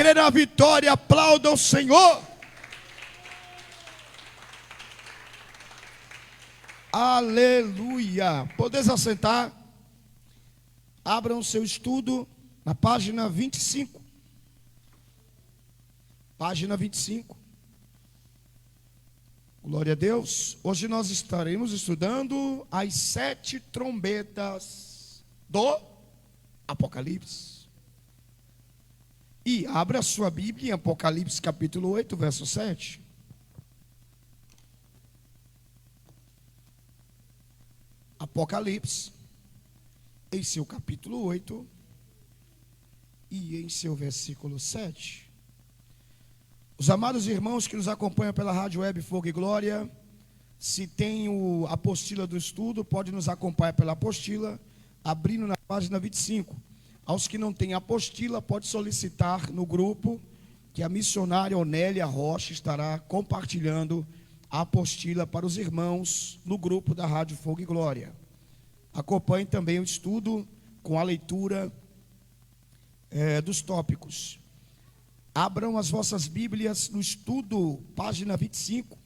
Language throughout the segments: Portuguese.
crê na vitória, aplauda o Senhor. Aleluia. Podeis assentar. Abram seu estudo na página 25. Página 25. Glória a Deus. Hoje nós estaremos estudando as 7 trombetas do Apocalipse. E abra sua Bíblia em Apocalipse capítulo 8, verso 7. Apocalipse, em seu capítulo 8 e em seu versículo 7. Os amados irmãos que nos acompanham pela Rádio Web Fogo e Glória, se tem a apostila do estudo, pode nos acompanhar pela apostila, abrindo na página 25. Aos que não têm apostila, pode solicitar no grupo, que a missionária Onélia Rocha estará compartilhando a apostila para os irmãos no grupo da Rádio Fogo e Glória. Acompanhe também o estudo com a leitura dos tópicos. Abram as vossas Bíblias no estudo, página 25.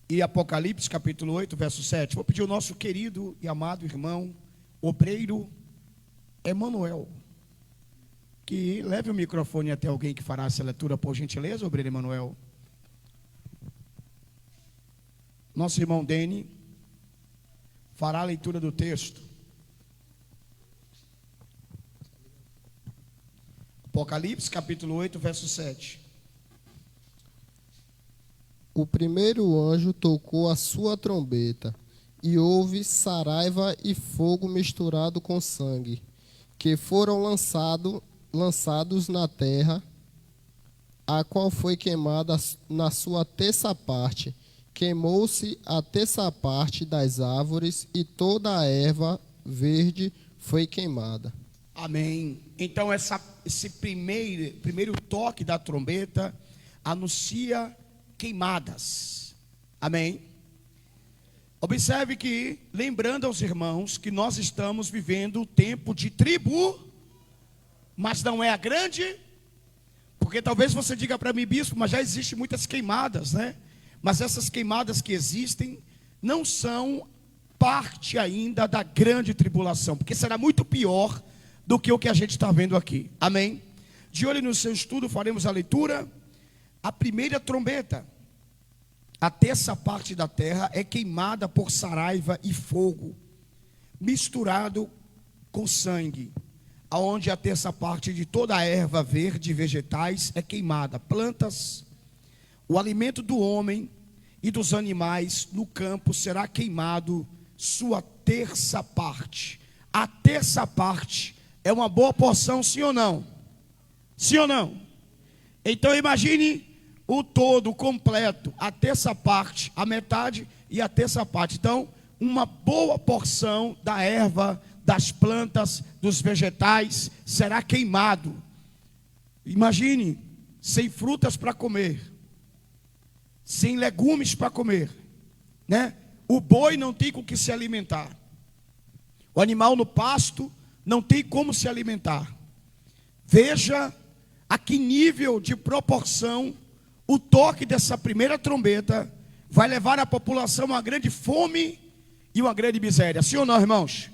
E Apocalipse, capítulo 8, verso 7. Vou pedir ao nosso querido e amado irmão, obreiro Emanuel, que leve o microfone até alguém que fará essa leitura, por gentileza, obreiro Emanuel. Nosso irmão Dene fará a leitura do texto. Apocalipse, capítulo 8, verso 7. O primeiro anjo tocou a sua trombeta, e houve saraiva e fogo misturado com sangue, que foram lançados na terra, a qual foi queimada na sua terça parte. Queimou-se a terça parte das árvores, e toda a erva verde foi queimada. Amém. Então esse primeiro toque da trombeta anuncia queimadas. Amém. Observe que, lembrando aos irmãos, que nós estamos vivendo o tempo de tribo, mas não é a grande, porque talvez você diga para mim, bispo, mas já existem muitas queimadas, né? Mas essas queimadas que existem não são parte ainda da grande tribulação, porque será muito pior do que o que a gente está vendo aqui. Amém? De olho no seu estudo, faremos a leitura. A primeira trombeta, a terça parte da terra é queimada por saraiva e fogo, misturado com sangue, aonde a terça parte de toda a erva verde e vegetais é queimada, plantas, o alimento do homem e dos animais no campo será queimado, sua terça parte. A terça parte é uma boa porção, sim ou não? Sim ou não? Então imagine o todo, o completo, a terça parte, a metade e a terça parte. Então, uma boa porção da erva, das plantas, dos vegetais será queimado. Imagine, sem frutas para comer, sem legumes para comer, né? O boi não tem com o que se alimentar. O animal no pasto não tem como se alimentar. Veja a que nível de proporção o toque dessa primeira trombeta vai levar a população a uma grande fome e uma grande miséria. Sim ou não, irmãos?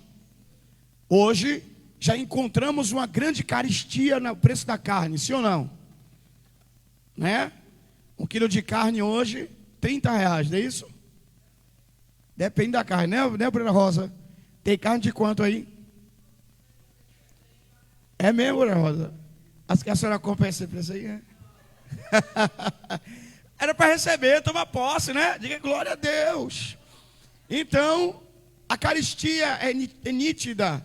Hoje já encontramos uma grande carestia no preço da carne, sim ou não? Né? 1 quilo de carne hoje, R$30, não é isso? Depende da carne, né, Bruna Rosa? Tem carne de quanto aí? É mesmo, Bruna Rosa? Acho que a senhora compra esse preço aí, né? Era para receber, tomar posse, né? Diga glória a Deus. Então, a carestia é nítida.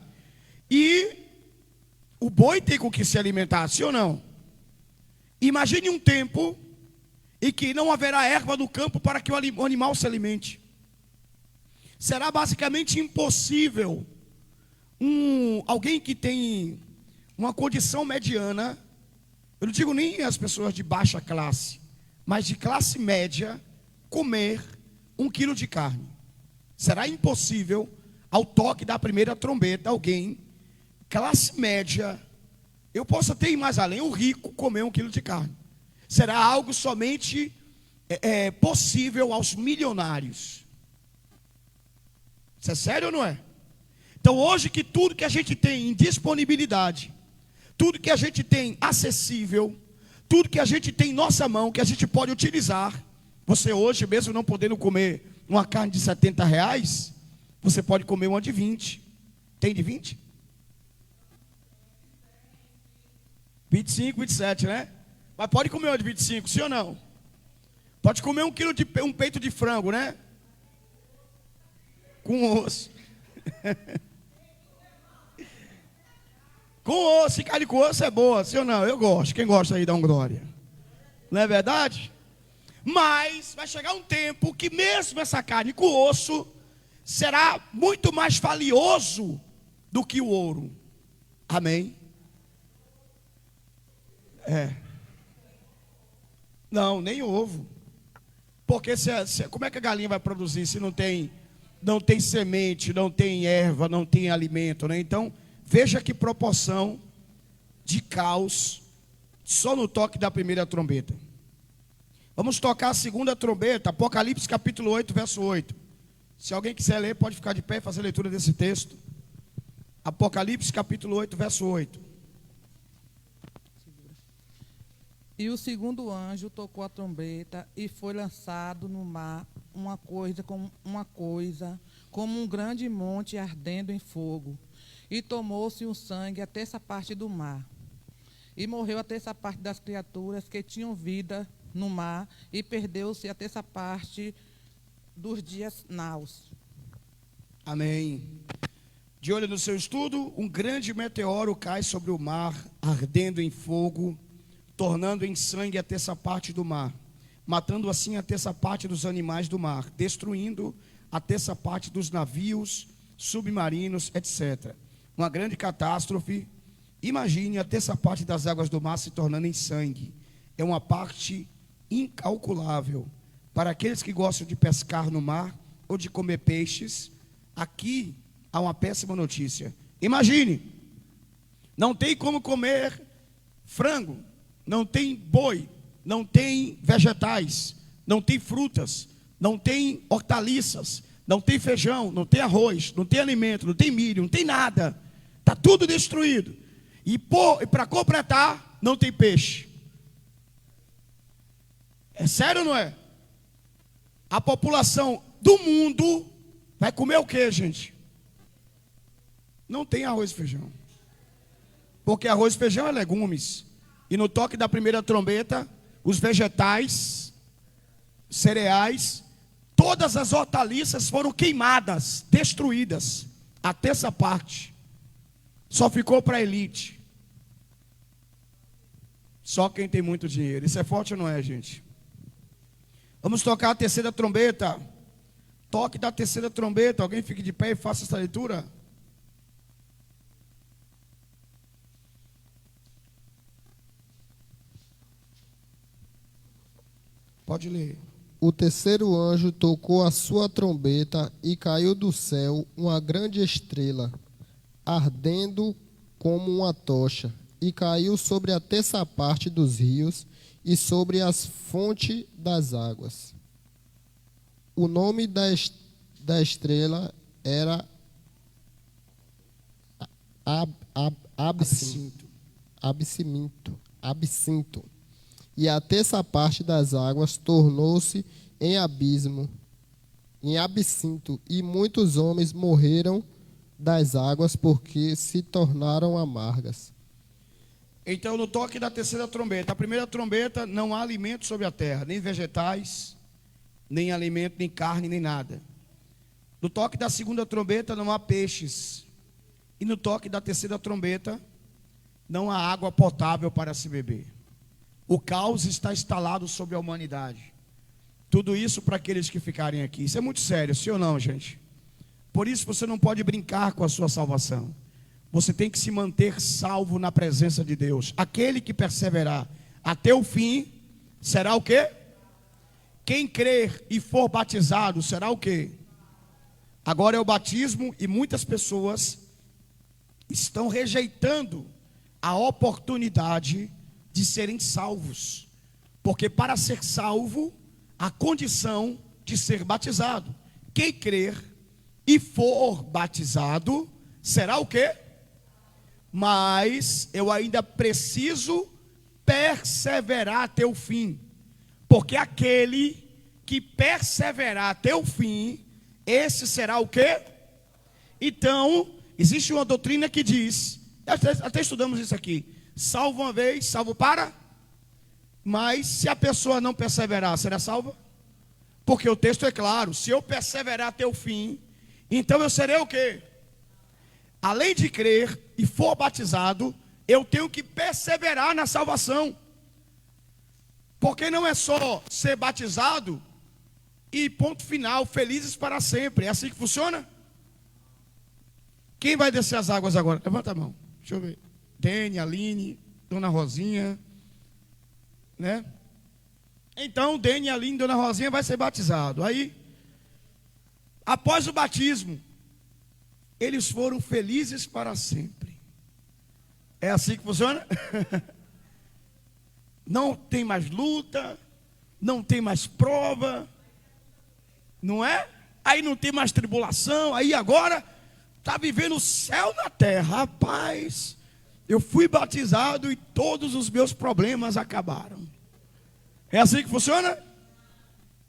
E o boi tem com que se alimentar, sim ou não? Imagine um tempo em que não haverá erva no campo para que o animal se alimente. Será basicamente impossível alguém que tem uma condição mediana, eu não digo nem as pessoas de baixa classe, mas de classe média, comer 1 quilo de carne. Será impossível, ao toque da primeira trombeta, alguém classe média, eu posso até ir mais além, o rico comer 1 quilo de carne. Será algo somente possível aos milionários. Isso é sério ou não é? Então hoje que tudo que a gente tem em disponibilidade, tudo que a gente tem acessível, tudo que a gente tem em nossa mão, que a gente pode utilizar, você hoje mesmo não podendo comer uma carne de R$ 70, você pode comer uma de 20. Tem de 20? 25, 27, né? Mas pode comer uma de 25, sim ou não? Pode comer um peito de frango, né? Com osso. Com osso, e carne com osso é boa, sim ou não? Eu gosto. Quem gosta aí dá uma glória. Não é verdade? Mas vai chegar um tempo que mesmo essa carne com osso será muito mais valioso do que o ouro. Amém? Não, nem ovo. Porque como é que a galinha vai produzir se não tem semente, não tem erva, não tem alimento, né? Então, veja que proporção de caos só no toque da primeira trombeta. Vamos tocar a segunda trombeta, Apocalipse capítulo 8, verso 8. Se alguém quiser ler, pode ficar de pé e fazer a leitura desse texto. Apocalipse capítulo 8, verso 8. E o segundo anjo tocou a trombeta e foi lançado no mar uma coisa como um grande monte ardendo em fogo. E tomou-se o sangue a terça parte do mar. E morreu a terça parte das criaturas que tinham vida no mar, e perdeu-se a terça parte dos dias naus. Amém. De olho no seu estudo, um grande meteoro cai sobre o mar, ardendo em fogo, tornando em sangue a terça parte do mar, matando assim a terça parte dos animais do mar, destruindo a terça parte dos navios, submarinos, etc. Uma grande catástrofe. Imagine a terça parte das águas do mar se tornando em sangue. É uma parte incalculável. Para aqueles que gostam de pescar no mar ou de comer peixes, aqui há uma péssima notícia. Imagine, não tem como comer frango, não tem boi, não tem vegetais, não tem frutas, não tem hortaliças, não tem feijão, não tem arroz, não tem alimento, não tem milho, não tem nada. Está tudo destruído. E para completar, não tem peixe. É sério ou não é? A população do mundo vai comer o que, gente? Não tem arroz e feijão. Porque arroz e feijão é legumes. E no toque da primeira trombeta, os vegetais, cereais, todas as hortaliças foram queimadas, destruídas. A terça parte só ficou para a elite. Só quem tem muito dinheiro. Isso é forte ou não é, gente? Vamos tocar a terceira trombeta. Toque da terceira trombeta. Alguém fique de pé e faça essa leitura. Pode ler. O terceiro anjo tocou a sua trombeta e caiu do céu uma grande estrela, ardendo como uma tocha, e caiu sobre a terça parte dos rios e sobre as fontes das águas. O nome da estrela era Absinto. E a terça parte das águas tornou-se em absinto, e muitos homens morreram das águas porque se tornaram amargas. Então, no toque da terceira trombeta, a primeira trombeta, não há alimento sobre a terra, nem vegetais, nem alimento, nem carne, nem nada. No toque da segunda trombeta, não há peixes. E no toque da terceira trombeta, não há água potável para se beber. O caos está instalado sobre a humanidade. Tudo isso para aqueles que ficarem aqui. Isso é muito sério, sim ou não, gente? Por isso você não pode brincar com a sua salvação. Você tem que se manter salvo na presença de Deus. Aquele que perseverar até o fim, será o quê? Quem crer e for batizado, será o quê? Agora é o batismo e muitas pessoas estão rejeitando a oportunidade de serem salvos. Porque para ser salvo, a condição de ser batizado. Quem crer e for batizado, será o quê? Mas eu ainda preciso perseverar até o fim. Porque aquele que perseverar até o fim, esse será o quê? Então, existe uma doutrina que diz, até estudamos isso aqui, salvo uma vez, salvo para? Mas se a pessoa não perseverar, será salva? Porque o texto é claro, se eu perseverar até o fim, então eu serei o quê? Além de crer e for batizado, eu tenho que perseverar na salvação. Porque não é só ser batizado e ponto final, felizes para sempre. É assim que funciona? Quem vai descer as águas agora? Levanta a mão, deixa eu ver. Dene, Aline, Dona Rosinha, né? Então, Dene, Aline, Dona Rosinha vai ser batizado. Aí, após o batismo, eles foram felizes para sempre. É assim que funciona? Não tem mais luta, não tem mais prova, não é? Aí não tem mais tribulação, aí agora está vivendo o céu na terra. Rapaz, eu fui batizado e todos os meus problemas acabaram. É assim que funciona?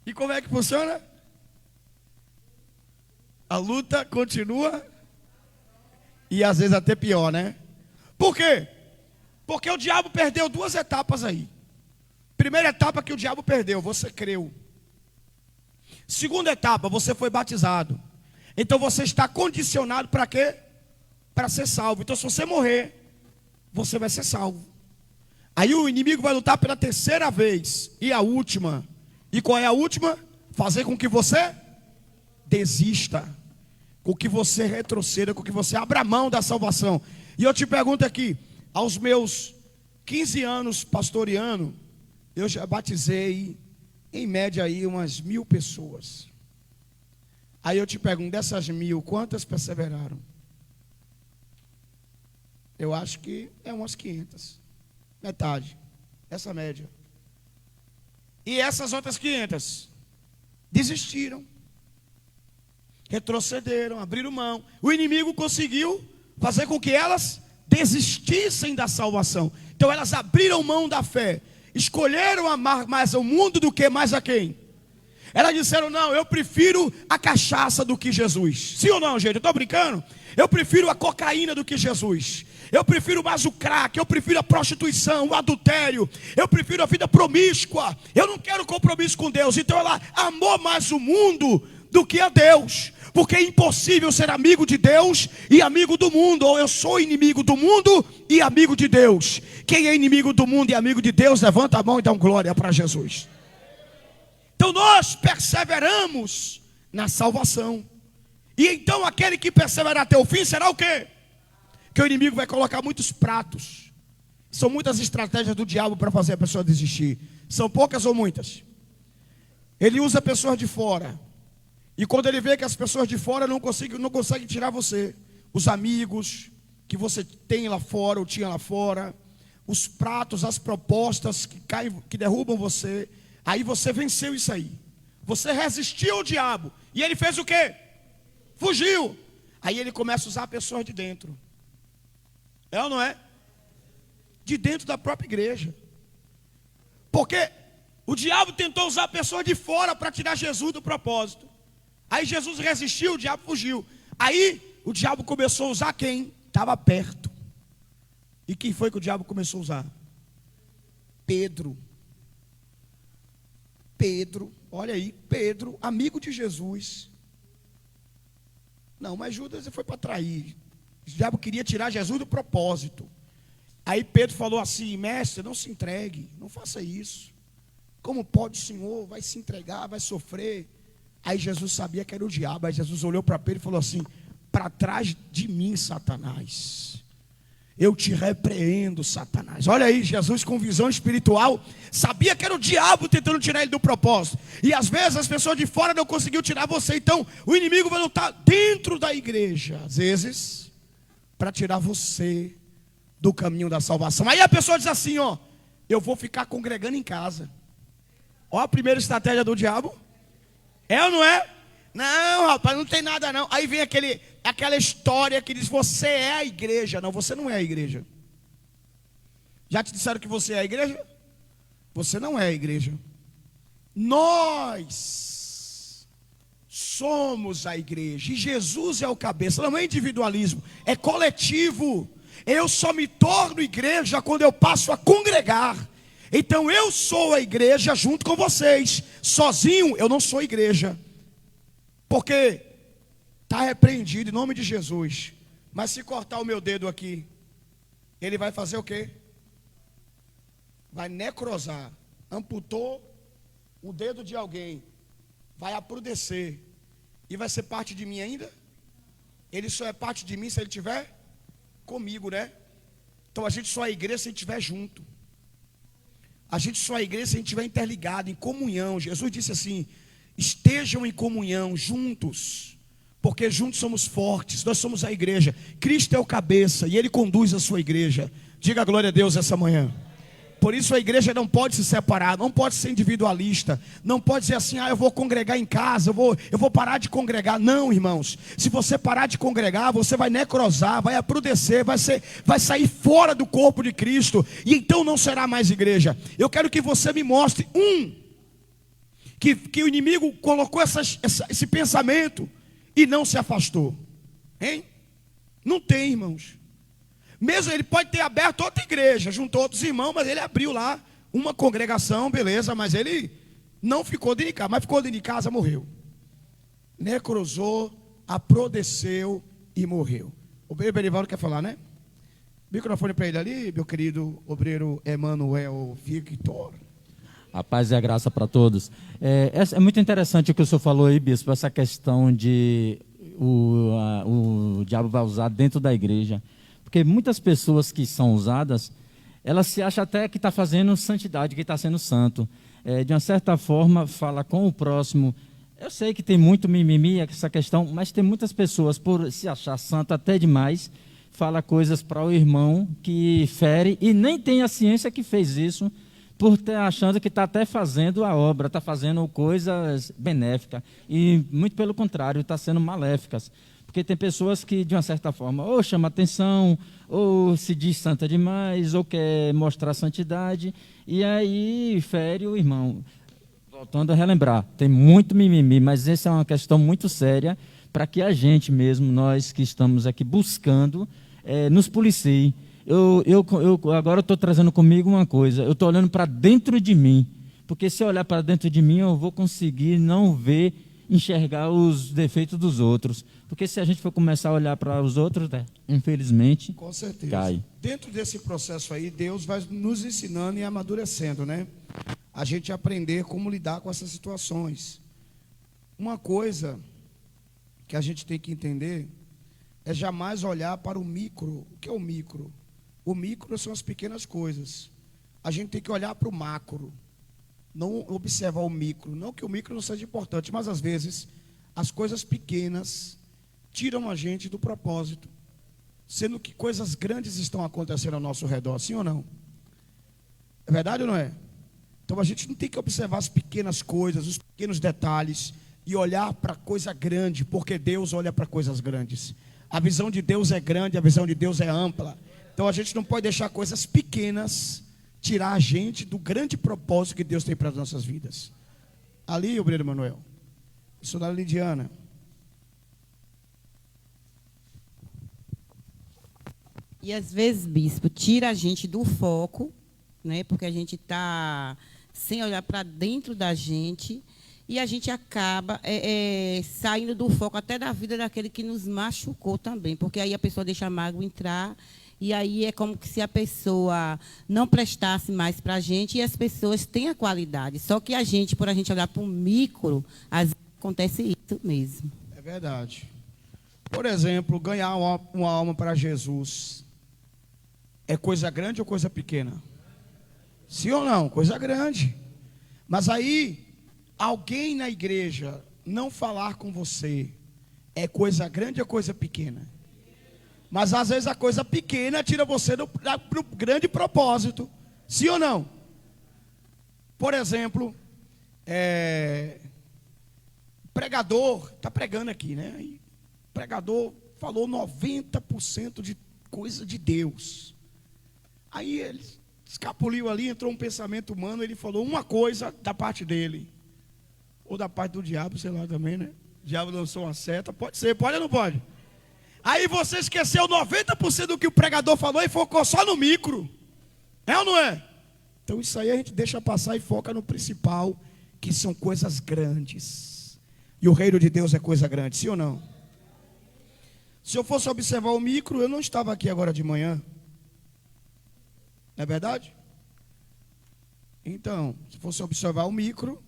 E como é que funciona? A luta continua e às vezes até pior, né? Por quê? Porque o diabo perdeu duas etapas aí. Primeira etapa que o diabo perdeu, você creu. Segunda etapa, você foi batizado. Então você está condicionado para quê? Para ser salvo. Então se você morrer, você vai ser salvo. Aí o inimigo vai lutar pela terceira vez. E a última. E qual é a última? Fazer com que você desista. Com que você retroceda, com que você abra mão da salvação. E eu te pergunto aqui, aos meus 15 anos pastoreando, eu já batizei, em média aí, umas 1000 pessoas. Aí eu te pergunto, dessas 1000, quantas perseveraram? Eu acho que é umas 500. Metade. Essa média. E essas outras 500 desistiram. Retrocederam, abriram mão. O inimigo conseguiu fazer com que elas desistissem da salvação. Então elas abriram mão da fé. Escolheram amar mais ao mundo do que mais a quem? Elas disseram, não, eu prefiro a cachaça do que Jesus. Sim ou não, gente? Eu estou brincando? Eu prefiro a cocaína do que Jesus. Eu prefiro mais o crack, eu prefiro a prostituição, o adultério. Eu prefiro a vida promíscua. Eu não quero compromisso com Deus. Então ela amou mais o mundo do que a Deus. Porque é impossível ser amigo de Deus e amigo do mundo. Ou eu sou inimigo do mundo e amigo de Deus. Quem é inimigo do mundo e amigo de Deus, levanta a mão e dá glória para Jesus. Então nós perseveramos na salvação. E então aquele que perseverar até o fim será o quê? Que o inimigo vai colocar muitos pratos. São muitas estratégias do diabo para fazer a pessoa desistir. São poucas ou muitas? Ele usa pessoas de fora. E quando ele vê que as pessoas de fora não conseguem tirar você, os amigos que você tem lá fora ou tinha lá fora, os pratos, as propostas que caem, que derrubam você, aí você venceu isso aí. Você resistiu ao diabo. E ele fez o quê? Fugiu. Aí ele começa a usar pessoas de dentro. É ou não é? De dentro da própria igreja. Porque o diabo tentou usar pessoas de fora para tirar Jesus do propósito. Aí Jesus resistiu, o diabo fugiu. Aí o diabo começou a usar quem? Estava perto. E quem foi que o diabo começou a usar? Pedro. Pedro, olha aí, Pedro, amigo de Jesus. Não, mas Judas foi para trair. O diabo queria tirar Jesus do propósito. Aí Pedro falou assim, mestre, não se entregue, não faça isso. Como pode o Senhor? Vai se entregar, vai sofrer. Aí Jesus sabia que era o diabo. Aí Jesus olhou para Pedro e falou assim, para trás de mim, Satanás. Eu te repreendo, Satanás. Olha aí, Jesus com visão espiritual, sabia que era o diabo tentando tirar ele do propósito. E às vezes as pessoas de fora não conseguiam tirar você. Então o inimigo vai lutar dentro da igreja. Às vezes para tirar você do caminho da salvação. Aí a pessoa diz assim, ó, eu vou ficar congregando em casa. Ó a primeira estratégia do diabo. É ou não é? Não, rapaz, não tem nada não. Aí vem aquela história que diz, você é a igreja. Não, você não é a igreja. Já te disseram que você é a igreja? Você não é a igreja. Nós somos a igreja. E Jesus é o cabeça. Não é individualismo, é coletivo. Eu só me torno igreja quando eu passo a congregar. Então eu sou a igreja junto com vocês. Sozinho eu não sou igreja. Porque está repreendido em nome de Jesus. Mas se cortar o meu dedo aqui, ele vai fazer o quê? Vai necrosar. Amputou o dedo de alguém, vai aprudecer. E vai ser parte de mim ainda? Ele só é parte de mim se ele estiver comigo, né? Então a gente só é igreja se a gente estiver junto. A gente só é igreja se a gente estiver interligado, em comunhão. Jesus disse assim, estejam em comunhão, juntos, porque juntos somos fortes, nós somos a igreja. Cristo é o cabeça e Ele conduz a sua igreja. Diga glória a Deus essa manhã. Por isso a igreja não pode se separar, não pode ser individualista, não pode dizer assim, eu vou congregar em casa, eu vou parar de congregar. Não, irmãos, se você parar de congregar, você vai necrosar, vai aprudecer, vai sair fora do corpo de Cristo, e então não será mais igreja. Eu quero que você me mostre que o inimigo colocou esse pensamento e não se afastou, hein? Não tem, irmãos. Mesmo ele pode ter aberto outra igreja, juntou outros irmãos, mas ele abriu lá uma congregação, beleza, mas ele não ficou dentro de casa, mas ficou dentro de casa, morreu. Necrosou, aprodeceu e morreu. O obreiro Berivaldo quer falar, né? Microfone para ele ali, meu querido obreiro Emanuel Victor. A paz e a graça para todos. É muito interessante o que o senhor falou aí, bispo, essa questão de o diabo vai usar dentro da igreja. Porque muitas pessoas que são usadas, elas se acham até que está fazendo santidade, que está sendo santo. De uma certa forma, fala com o próximo. Eu sei que tem muito mimimi essa questão, mas tem muitas pessoas, por se achar santo até demais, fala coisas para o irmão que fere e nem tem a ciência que fez isso, por ter achando que está até fazendo a obra, está fazendo coisas benéficas. E muito pelo contrário, está sendo maléficas. Porque tem pessoas que, de uma certa forma, ou chama atenção, ou se diz santa demais, ou quer mostrar santidade, e aí fere o irmão. Voltando a relembrar, tem muito mimimi, mas essa é uma questão muito séria, para que a gente mesmo, nós que estamos aqui buscando, nos policie. Agora eu estou trazendo comigo uma coisa, eu estou olhando para dentro de mim, porque se eu olhar para dentro de mim, eu vou conseguir não enxergar os defeitos dos outros. Porque se a gente for começar a olhar para os outros, infelizmente, com certeza, cai. Dentro desse processo aí, Deus vai nos ensinando e amadurecendo, né? A gente aprender como lidar com essas situações. Uma coisa que a gente tem que entender é jamais olhar para o micro. O que é o micro? O micro são as pequenas coisas. A gente tem que olhar para o macro. Não observar o micro. Não que o micro não seja importante, mas às vezes as coisas pequenas tiram a gente do propósito, sendo que coisas grandes estão acontecendo ao nosso redor, sim ou não? É verdade ou não é? Então a gente não tem que observar as pequenas coisas, os pequenos detalhes e olhar para a coisa grande, porque Deus olha para coisas grandes. A visão de Deus é grande, a visão de Deus é ampla. Então a gente não pode deixar coisas pequenas tirar a gente do grande propósito que Deus tem para as nossas vidas. Ali, obreiro Manuel, missionária Lidiana. E às vezes, bispo, tira a gente do foco, né? Porque a gente está sem olhar para dentro da gente e a gente acaba saindo do foco até da vida daquele que nos machucou também. Porque aí a pessoa deixa a mágoa entrar e aí é como se a pessoa não prestasse mais para a gente e as pessoas têm a qualidade. Só que a gente, por a gente olhar para o micro, às vezes acontece isso mesmo. É verdade. Por exemplo, ganhar uma alma para Jesus é coisa grande ou coisa pequena? Sim ou não? Coisa grande. Mas aí, alguém na igreja não falar com você é coisa grande ou coisa pequena? Mas às vezes a coisa pequena tira você do grande propósito. Sim ou não? Por exemplo, pregador, está pregando aqui, né? E pregador falou 90% de coisa de Deus. Aí ele escapuliu ali, entrou um pensamento humano, ele falou uma coisa da parte dele. Ou da parte do diabo, sei lá também, né? O diabo lançou uma seta, pode ser, pode ou não pode? Aí você esqueceu 90% do que o pregador falou e focou só no micro. É ou não é? Então isso aí a gente deixa passar e foca no principal, que são coisas grandes. E o reino de Deus é coisa grande, sim ou não? Se eu fosse observar o micro, eu não estava aqui agora de manhã. Não é verdade? Então, se fosse observar o micro,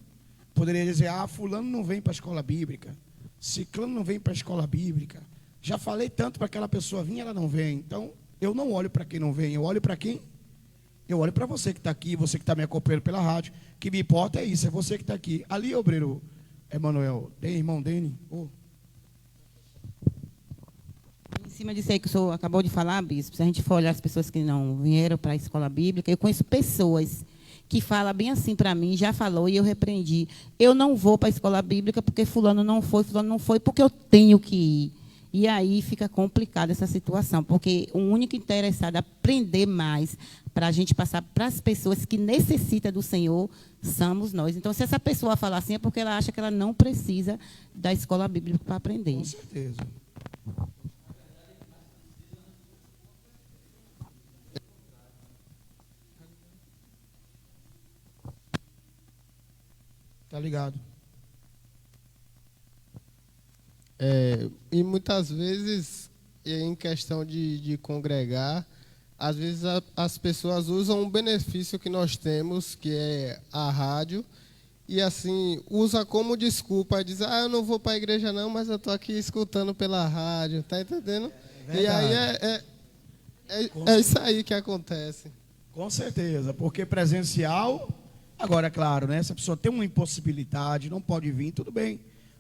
poderia dizer, fulano não vem para a escola bíblica, ciclano não vem para a escola bíblica. Já falei tanto para aquela pessoa vir, ela não vem. Então, eu não olho para quem não vem, eu olho para quem? Eu olho para você que está aqui, você que está me acompanhando pela rádio. O que me importa é isso, é você que está aqui. Ali, obreiro Emanuel, tem irmão Dene? Em cima disso aí que o senhor acabou de falar, bispo, se a gente for olhar as pessoas que não vieram para a escola bíblica, eu conheço pessoas que falam bem assim para mim, já falou e eu repreendi. Eu não vou para a escola bíblica porque fulano não foi porque eu tenho que ir. E aí fica complicada essa situação, porque o único interessado a aprender mais para a gente passar para as pessoas que necessitam do Senhor somos nós. Então, se essa pessoa falar assim, é porque ela acha que ela não precisa da escola bíblica para aprender. Com certeza. Tá ligado? E muitas vezes, em questão de congregar, às vezes as pessoas usam um benefício que nós temos, que é a rádio, e assim, usa como desculpa, diz, eu não vou para a igreja não, mas eu estou aqui escutando pela rádio, tá entendendo? E aí é isso aí que acontece. Com certeza, porque presencial, agora é claro, né? Se a pessoa tem uma impossibilidade, não pode vir, tudo bem.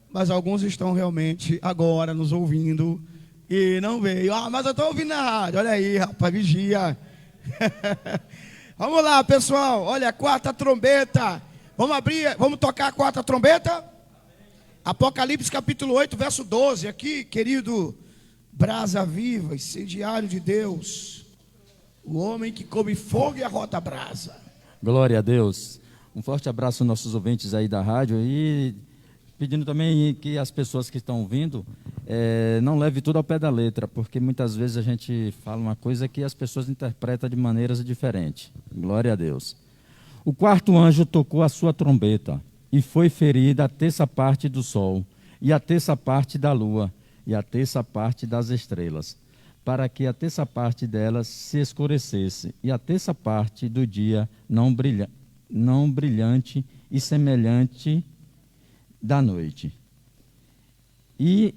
Mas alguns estão realmente agora nos ouvindo e não veio. Mas eu estou ouvindo na rádio. Olha aí, rapaz, vigia. Vamos lá, pessoal. Olha, a quarta trombeta. Vamos tocar a quarta trombeta? Apocalipse capítulo 8, verso 12. Aqui, querido brasa viva, incendiário de Deus. O homem que come fogo e arrota brasa. Glória a Deus. Um forte abraço aos nossos ouvintes aí da rádio e pedindo também que as pessoas que estão ouvindo não leve tudo ao pé da letra, porque muitas vezes a gente fala uma coisa que as pessoas interpretam de maneiras diferentes. Glória a Deus. O quarto anjo tocou a sua trombeta e foi ferida a terça parte do sol e a terça parte da lua e a terça parte das estrelas, para que a terça parte delas se escurecesse e a terça parte do dia não brilhante e semelhante da noite. E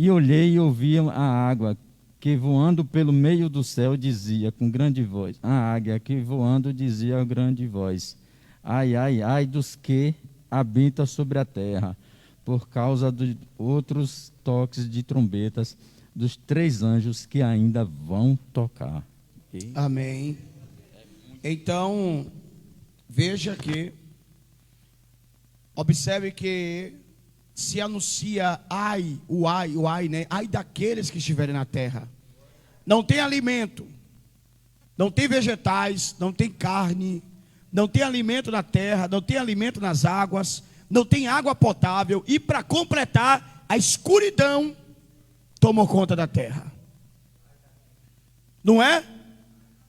olhei e ouvi a água que voando pelo meio do céu dizia com grande voz, a águia que voando dizia a grande voz, ai, ai, ai dos que habitam sobre a terra, por causa de outros toques de trombetas dos 3 anjos que ainda vão tocar. Okay? Amém. Então, veja que observe que se anuncia o ai, né? Ai daqueles que estiverem na terra. Não tem alimento, não tem vegetais, não tem carne, não tem alimento na terra, não tem alimento nas águas, não tem água potável e para completar, a escuridão tomou conta da terra. Não é?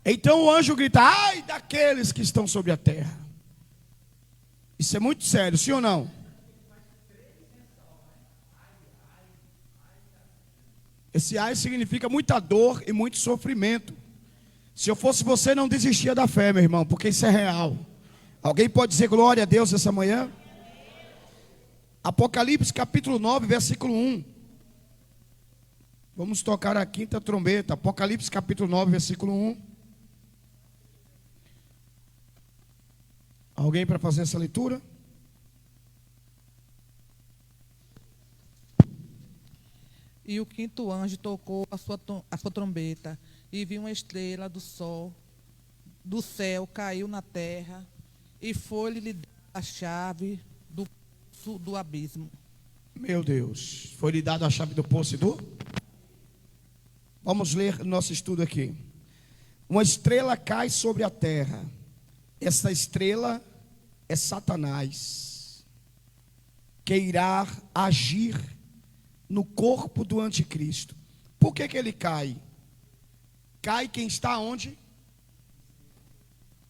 Então o anjo grita, ai daqueles que estão sobre a terra. Isso é muito sério, sim ou não? Esse ai significa muita dor e muito sofrimento. Se eu fosse você, não desistia da fé, meu irmão, porque isso é real. Alguém pode dizer glória a Deus essa manhã? Apocalipse capítulo 9, versículo 1. Vamos tocar a quinta trombeta. Apocalipse capítulo 9, versículo 1. Alguém para fazer essa leitura? E o quinto anjo tocou a sua trombeta, e viu uma estrela do céu, caiu na terra, e foi-lhe dada a chave do abismo. Meu Deus, foi-lhe dado a chave do poço e do... Vamos ler nosso estudo aqui. Uma estrela cai sobre a terra. Essa estrela é Satanás, que irá agir no corpo do anticristo. Por que ele cai? Cai quem está onde?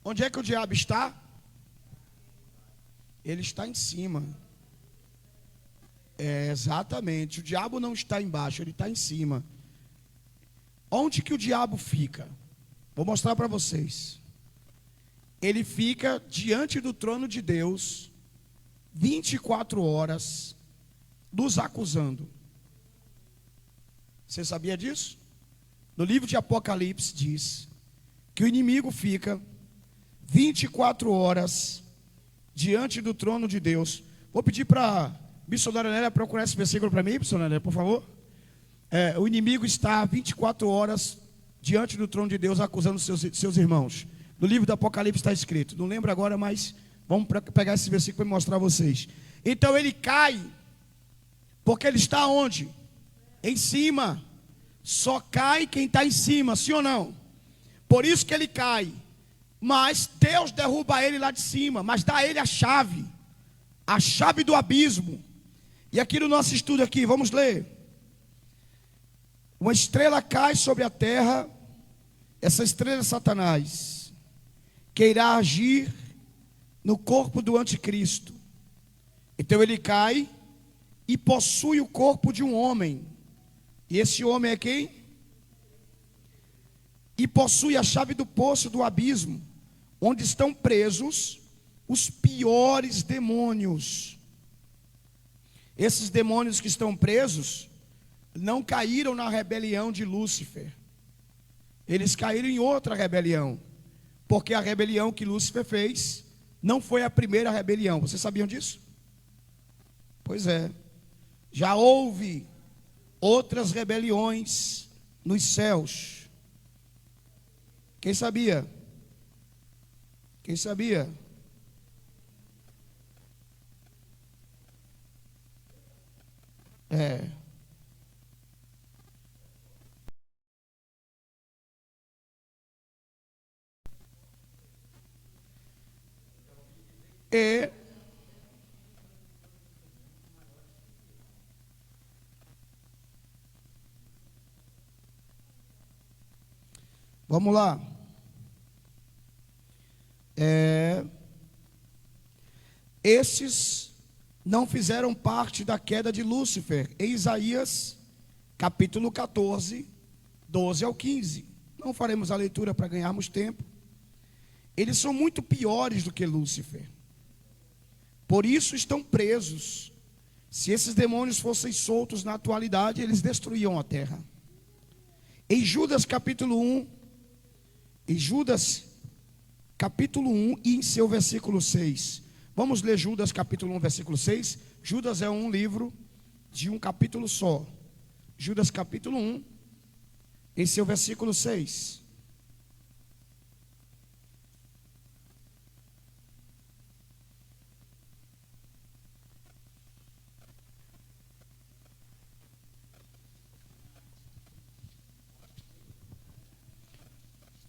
Onde é que o diabo está? Ele está em cima. Exatamente, o diabo não está embaixo, ele está em cima. Onde que o diabo fica? Vou mostrar para vocês. Ele fica diante do trono de Deus 24 horas nos acusando. Você sabia disso? No livro de Apocalipse diz que o inimigo fica 24 horas diante do trono de Deus. Vou pedir para a missionária Nélia procurar esse versículo para mim, missionária Nélia, por favor. O inimigo está 24 horas diante do trono de Deus acusando seus irmãos. No livro do Apocalipse está escrito. Não lembro agora, mas vamos pegar esse versículo e mostrar a vocês. Então ele cai, porque ele está onde? Em cima. Só cai quem está em cima, sim ou não? Por isso que ele cai. Mas Deus derruba ele lá de cima, mas dá a ele a chave do abismo. E aqui no nosso estudo aqui, vamos ler. Uma estrela cai sobre a terra. Essa estrela é Satanás, que irá agir no corpo do anticristo. Então ele cai e possui o corpo de um homem. E esse homem é quem? E possui a chave do poço do abismo, onde estão presos os piores demônios. Esses demônios que estão presos não caíram na rebelião de Lúcifer. Eles caíram em outra rebelião, porque a rebelião que Lúcifer fez não foi a primeira rebelião. Vocês sabiam disso? Pois é. Já houve outras rebeliões nos céus. Quem sabia? Quem sabia? Vamos lá. Esses não fizeram parte da queda de Lúcifer, em Isaías, capítulo 14, 12 ao 15. Não faremos a leitura para ganharmos tempo. Eles são muito piores do que Lúcifer. Por isso estão presos. Se esses demônios fossem soltos na atualidade, eles destruíam a terra. Em Judas capítulo 1, e em seu versículo 6. Vamos ler Judas capítulo 1, versículo 6. Judas é um livro de um capítulo só. Judas capítulo 1, em seu versículo 6.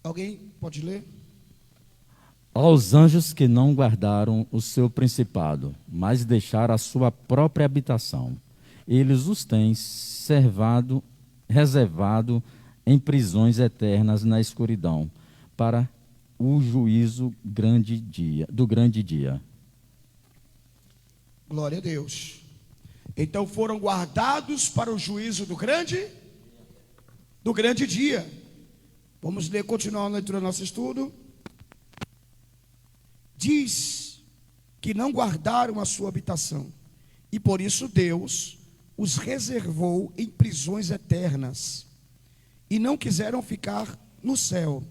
Alguém pode ler? Aos anjos que não guardaram o seu principado, mas deixaram a sua própria habitação, eles os têm reservado em prisões eternas na escuridão, para o juízo do grande dia. Glória a Deus. Então foram guardados para o juízo do grande dia. Vamos ler, continuar a leitura do nosso estudo. Diz que não guardaram a sua habitação, e por isso Deus os reservou em prisões eternas, e não quiseram ficar no céu.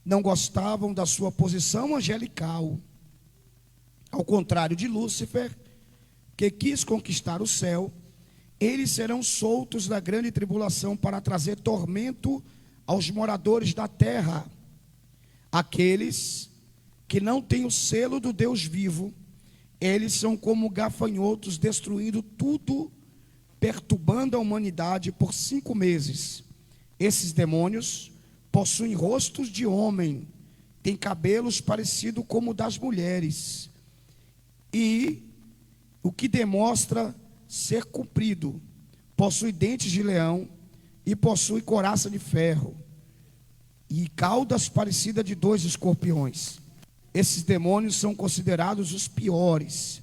Não gostavam da sua posição angelical, ao contrário de Lúcifer, que quis conquistar o céu eles serão soltos da grande tribulação para trazer tormento aos moradores da terra, aqueles que não têm o selo do Deus vivo. Eles são como gafanhotos, destruindo tudo, perturbando a humanidade por 5 meses. Esses demônios possuem rostos de homem, têm cabelos parecidos como o das mulheres, e o que demonstra ser comprido, possui dentes de leão e possui coraça de ferro e caudas parecidas de 2 escorpiões. Esses demônios são considerados os piores,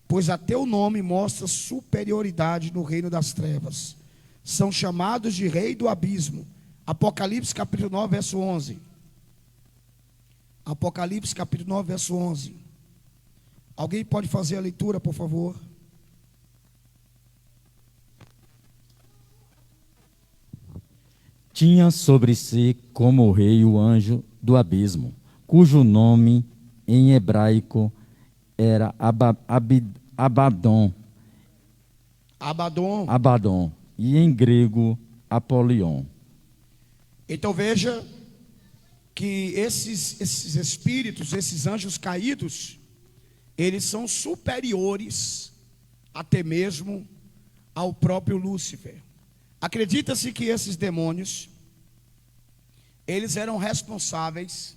pois até o nome mostra superioridade no reino das trevas. São chamados de rei do abismo. Apocalipse capítulo 9, verso 11. Apocalipse capítulo 9, verso 11. Alguém pode fazer a leitura, por favor? Tinha sobre si como rei o anjo do abismo, cujo nome em hebraico era Abaddon, e em grego Apolion. Então veja que esses espíritos, esses anjos caídos, eles são superiores até mesmo ao próprio Lúcifer. Acredita-se que esses demônios, eles eram responsáveis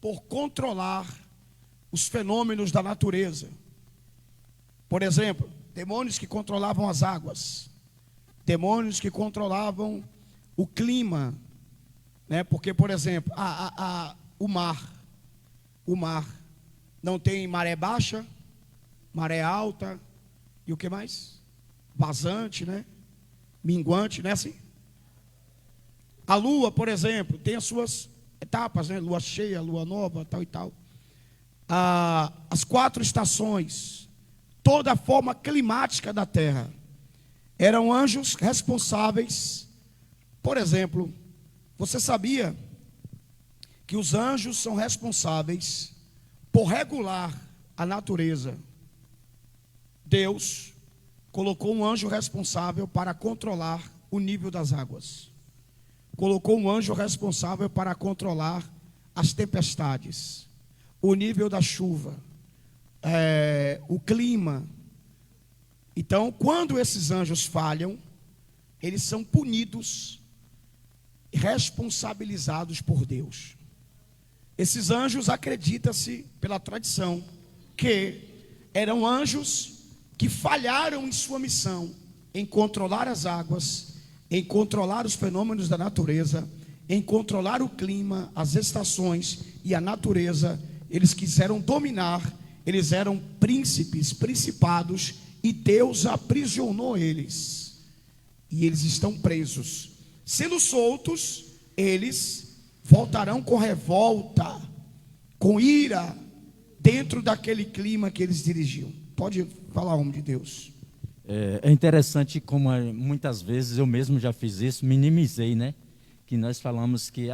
por controlar os fenômenos da natureza. Por exemplo, demônios que controlavam as águas, demônios que controlavam o clima, né? Porque, por exemplo, o mar não tem maré baixa, maré alta e o que mais? Vazante, né? Minguante, não é assim? A lua, por exemplo, tem as suas etapas, né? Lua cheia, lua nova, tal e tal. As 4 estações, toda a forma climática da terra, eram anjos responsáveis. Por exemplo, você sabia que os anjos são responsáveis por regular a natureza? Deus colocou um anjo responsável para controlar o nível das águas. Colocou um anjo responsável para controlar as tempestades, o nível da chuva, o clima. Então, quando esses anjos falham, eles são punidos, responsabilizados por Deus. Esses anjos, acredita-se pela tradição, que eram anjos que falharam em sua missão, em controlar as águas, em controlar os fenômenos da natureza, em controlar o clima, as estações e a natureza. Eles quiseram dominar, eles eram príncipes, principados, e Deus aprisionou eles, e eles estão presos. Sendo soltos, eles voltarão com revolta, com ira, dentro daquele clima que eles dirigiam. Pode falar, homem de Deus. É interessante como muitas vezes eu mesmo já fiz isso, minimizei, né? Que nós falamos que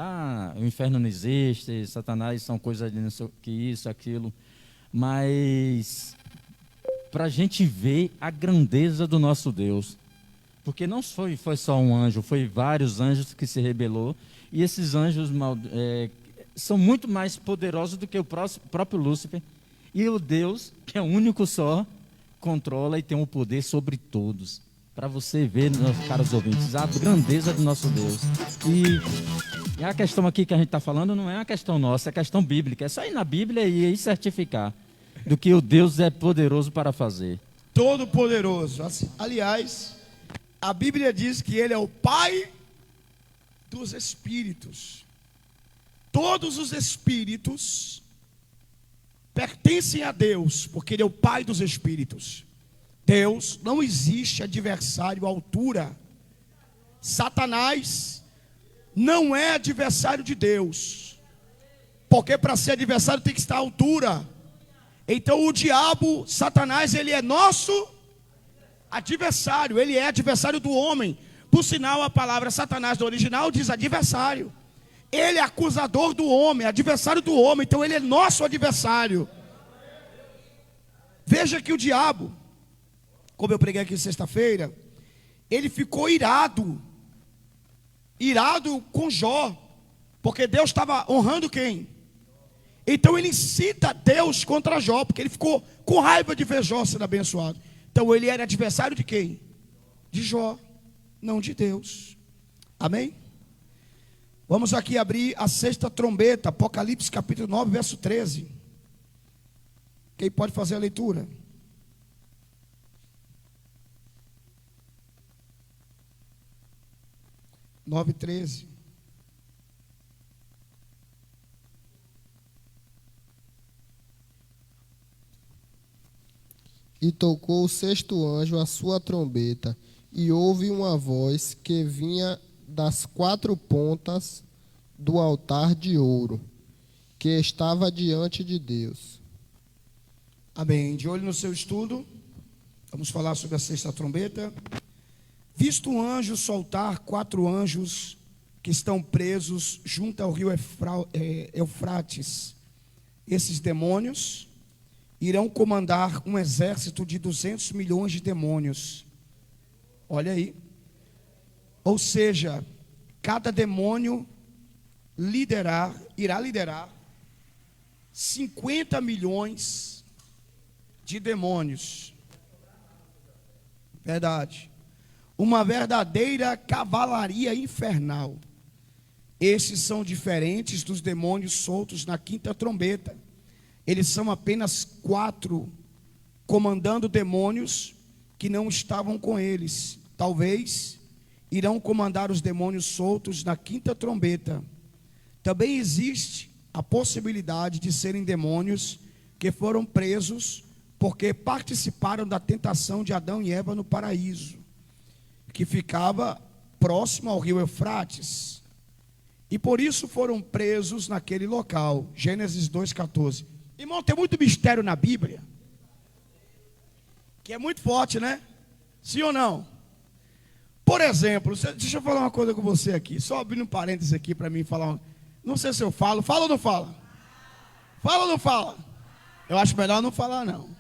o inferno não existe, Satanás são coisas de não sei o que, isso, aquilo. Mas para a gente ver a grandeza do nosso Deus. Porque não foi só um anjo, foi vários anjos que se rebelou. E esses anjos são muito mais poderosos do que o próprio Lúcifer. E o Deus, que é o único só, controla e tem o poder sobre todos. Para você ver, meus caros ouvintes, a grandeza do nosso Deus. E a questão aqui que a gente está falando não é uma questão nossa, é questão bíblica. É só ir na Bíblia e certificar do que o Deus é poderoso para fazer. Todo poderoso. Aliás, a Bíblia diz que Ele é o Pai dos Espíritos. Todos os Espíritos pertencem a Deus, porque Ele é o Pai dos Espíritos. Deus, não existe adversário à altura. Satanás não é adversário de Deus, porque para ser adversário tem que estar à altura. Então o diabo, Satanás, ele é nosso adversário, ele é adversário do homem. Por sinal, a palavra Satanás no original diz adversário. Ele é acusador do homem, adversário do homem, então ele é nosso adversário. Veja que o diabo, como eu preguei aqui sexta-feira, ele ficou irado com Jó, porque Deus estava honrando quem? Então ele incita Deus contra Jó, porque ele ficou com raiva de ver Jó sendo abençoado. Então ele era adversário de quem? De Jó, não de Deus. Amém? Vamos aqui abrir a 6ª trombeta, Apocalipse capítulo 9, verso 13. Quem pode fazer a leitura? Nove, 13. E tocou o 6º anjo a sua trombeta, e houve uma voz que vinha das 4 pontas do altar de ouro, que estava diante de Deus. Amém. De olho no seu estudo, vamos falar sobre a 6ª trombeta. Visto um anjo soltar 4 anjos que estão presos junto ao rio Eufrates, esses demônios irão comandar um exército de 200 milhões de demônios. Olha aí. Ou seja, cada demônio irá liderar 50 milhões de demônios. Verdade. Uma verdadeira cavalaria infernal. Esses são diferentes dos demônios soltos na 5ª trombeta. Eles são apenas 4, comandando demônios que não estavam com eles. Talvez irão comandar os demônios soltos na 5ª trombeta. Também existe a possibilidade de serem demônios que foram presos porque participaram da tentação de Adão e Eva no paraíso, que ficava próximo ao rio Eufrates, e por isso foram presos naquele local. Gênesis 2,14. Irmão, tem muito mistério na Bíblia, que é muito forte, né? Sim ou não? Por exemplo, deixa eu falar uma coisa com você aqui, só abrindo um parênteses aqui para mim falar. Não sei se eu falo ou não fala? Fala ou não fala? Eu acho melhor não falar, não.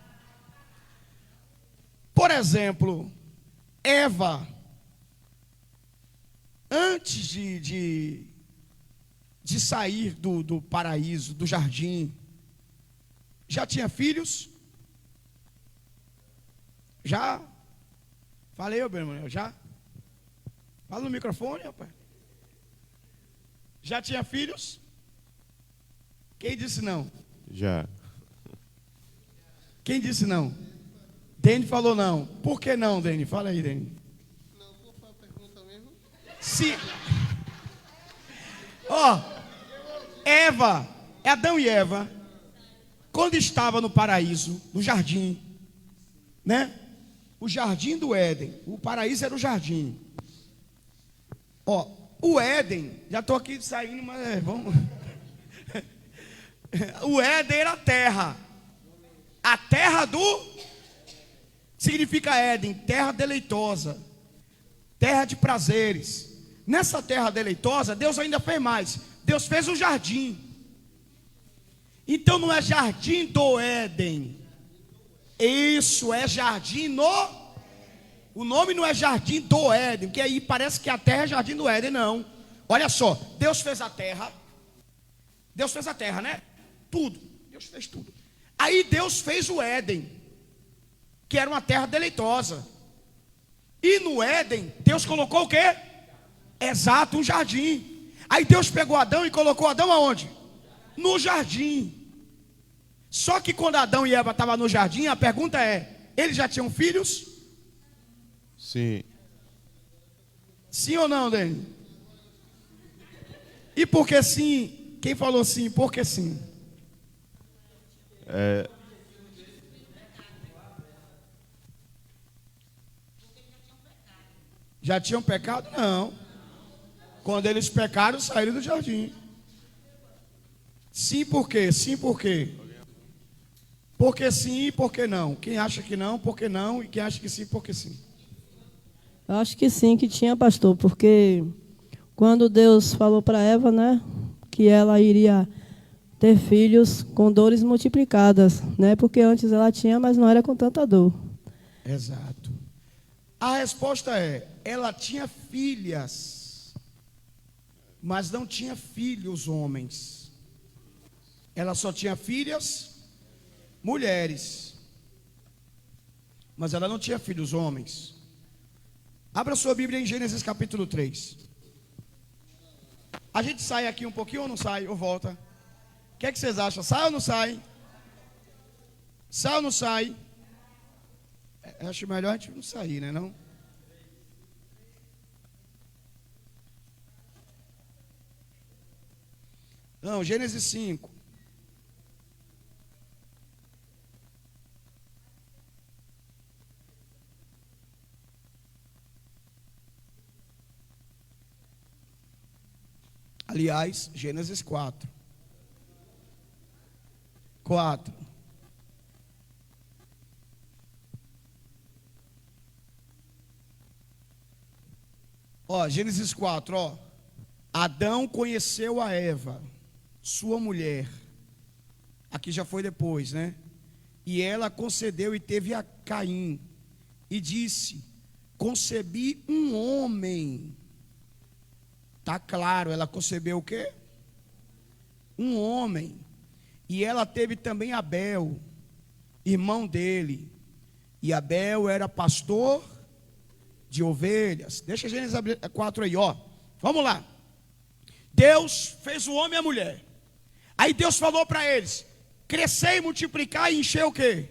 Por exemplo, Eva, antes de sair do paraíso, do jardim, já tinha filhos? Já? Falei, meu irmão, já? Fala no microfone, rapaz. Já tinha filhos? Quem disse não? Já. Quem disse não? Dene falou não. Por que não, Dene? Fala aí, Dene. Não, qual foi a pergunta mesmo? Se... Eva, Adão e Eva, quando estava no paraíso, no jardim, né? O jardim do Éden, o paraíso era o jardim. O Éden, já estou aqui saindo, mas vamos. O Éden era a terra. A terra significa Éden, terra deleitosa, terra de prazeres. Nessa terra deleitosa, Deus ainda fez mais. Deus fez um jardim. Então não é jardim do Éden. Isso é jardim no... O nome não é jardim do Éden, porque aí parece que a terra é jardim do Éden, não. Olha só, Deus fez a terra. Deus fez a terra, né? Tudo. Deus fez tudo. Aí Deus fez o Éden, que era uma terra deleitosa. E no Éden, Deus colocou o quê? Exato, um jardim. Aí Deus pegou Adão e colocou Adão aonde? No jardim. Só que quando Adão e Eva estavam no jardim, a pergunta é: eles já tinham filhos? Sim. Sim ou não, Dani? E por que sim? Quem falou sim? Por que sim? Já tinham pecado? Não. Quando eles pecaram, saíram do jardim. Sim, por quê? Sim, por quê? Porque sim e por que não? Quem acha que não, por que não? E quem acha que sim, por que sim? Eu acho que sim, que tinha, pastor, porque quando Deus falou para Eva, né, que ela iria ter filhos com dores multiplicadas, né, porque antes ela tinha, mas não era com tanta dor. Exato. A resposta é: ela tinha filhas, mas não tinha filhos homens. Ela só tinha filhas mulheres, mas ela não tinha filhos homens. Abra sua Bíblia em Gênesis capítulo 3. A gente sai aqui um pouquinho ou não sai? Ou volta? O que é que vocês acham? Sai ou não sai? Sai ou não sai? Acho melhor a gente não sair, né, não? Não, Gênesis 5. Aliás, Gênesis 4. 4. Ó, Gênesis 4, ó. Adão conheceu a Eva, sua mulher. Aqui já foi depois, né? E ela concedeu e teve a Caim. E disse: concebi um homem. Tá claro, ela concebeu o quê? Um homem. E ela teve também Abel, irmão dele. E Abel era pastor de ovelhas. Deixa a Gênesis 4 aí, ó. Vamos lá. Deus fez o homem e a mulher. Aí Deus falou para eles: crescer e multiplicar e encher o quê?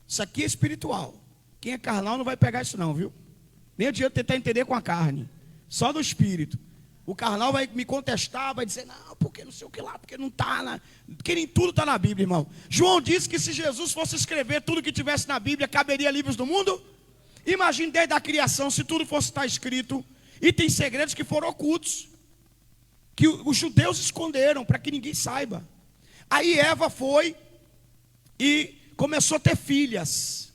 Isso aqui é espiritual. Quem é carnal não vai pegar isso não, viu? Nem adianta tentar entender com a carne. Só do espírito. O carnal vai me contestar, vai dizer: não, porque não sei o que lá, porque não está na... Porque nem tudo está na Bíblia, irmão. João disse que se Jesus fosse escrever tudo que tivesse na Bíblia, caberia livros do mundo? Imagine desde a criação, se tudo fosse estar escrito. E tem segredos que foram ocultos, que os judeus esconderam para que ninguém saiba. Aí Eva foi e começou a ter filhas.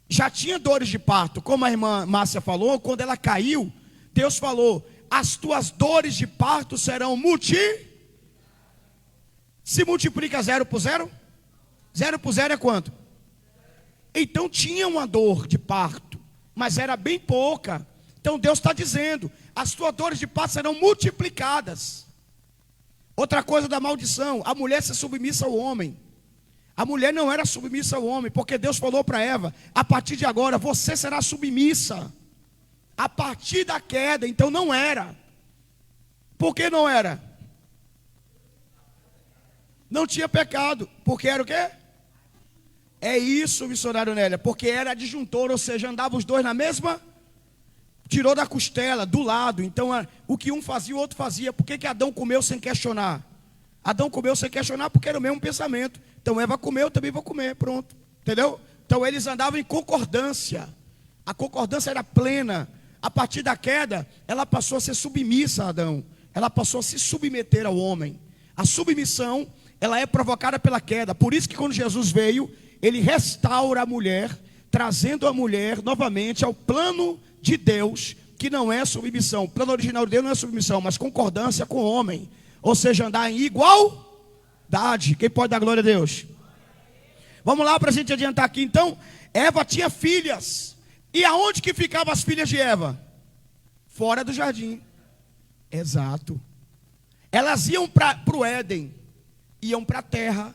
Já tinha dores de parto, como a irmã Márcia falou. Quando ela caiu, Deus falou: as tuas dores de parto serão Se multiplica 0 por 0? 0 por 0 é quanto? Então tinha uma dor de parto, mas era bem pouca. Então Deus está dizendo: as tuas dores de parto serão multiplicadas. Outra coisa da maldição: a mulher ser submissa ao homem. A mulher não era submissa ao homem, porque Deus falou para Eva: a partir de agora você será submissa. A partir da queda. Então não era. Por que não era? Não tinha pecado. Porque era o quê? É isso, missionário Nélia. Porque era adjuntor, ou seja, andavam os dois na mesma. Tirou da costela, do lado. Então o que um fazia, o outro fazia. Por que Adão comeu sem questionar? Adão comeu sem questionar porque era o mesmo pensamento. Então Eva comeu, eu também vou comer, pronto. Entendeu? Então eles andavam em concordância. A concordância era plena. A partir da queda, ela passou a ser submissa a Adão. Ela passou a se submeter ao homem. A submissão, ela é provocada pela queda. Por isso que quando Jesus veio, ele restaura a mulher, trazendo a mulher novamente ao plano de Deus, que não é submissão. O plano original de Deus não é submissão, mas concordância com o homem. Ou seja, andar em igualdade. Quem pode dar glória a Deus? Vamos lá para a gente adiantar aqui então. Eva tinha filhas. E aonde que ficavam as filhas de Eva? Fora do jardim. Exato. Elas iam para o Éden. Iam para a terra.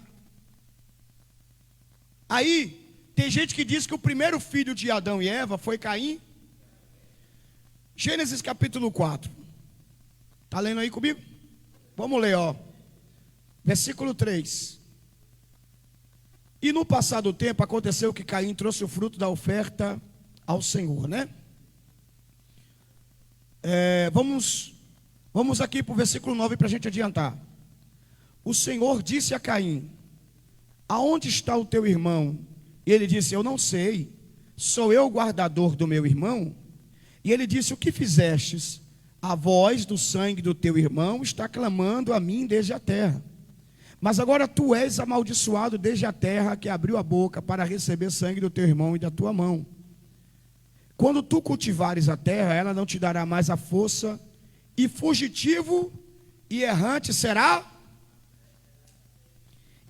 Aí, tem gente que diz que o primeiro filho de Adão e Eva foi Caim. Gênesis capítulo 4. Está lendo aí comigo? Vamos ler, ó. Versículo 3. E no passar do tempo aconteceu que Caim trouxe o fruto da oferta ao Senhor, né? Vamos aqui para o versículo 9 para a gente adiantar. O Senhor disse a Caim: aonde está o teu irmão? E ele disse: eu não sei, sou eu o guardador do meu irmão? E ele disse: o que fizestes? A voz do sangue do teu irmão está clamando a mim desde a terra. Mas agora tu és amaldiçoado desde a terra, que abriu a boca para receber sangue do teu irmão e da tua mão. Quando tu cultivares a terra, ela não te dará mais a força, e fugitivo e errante será.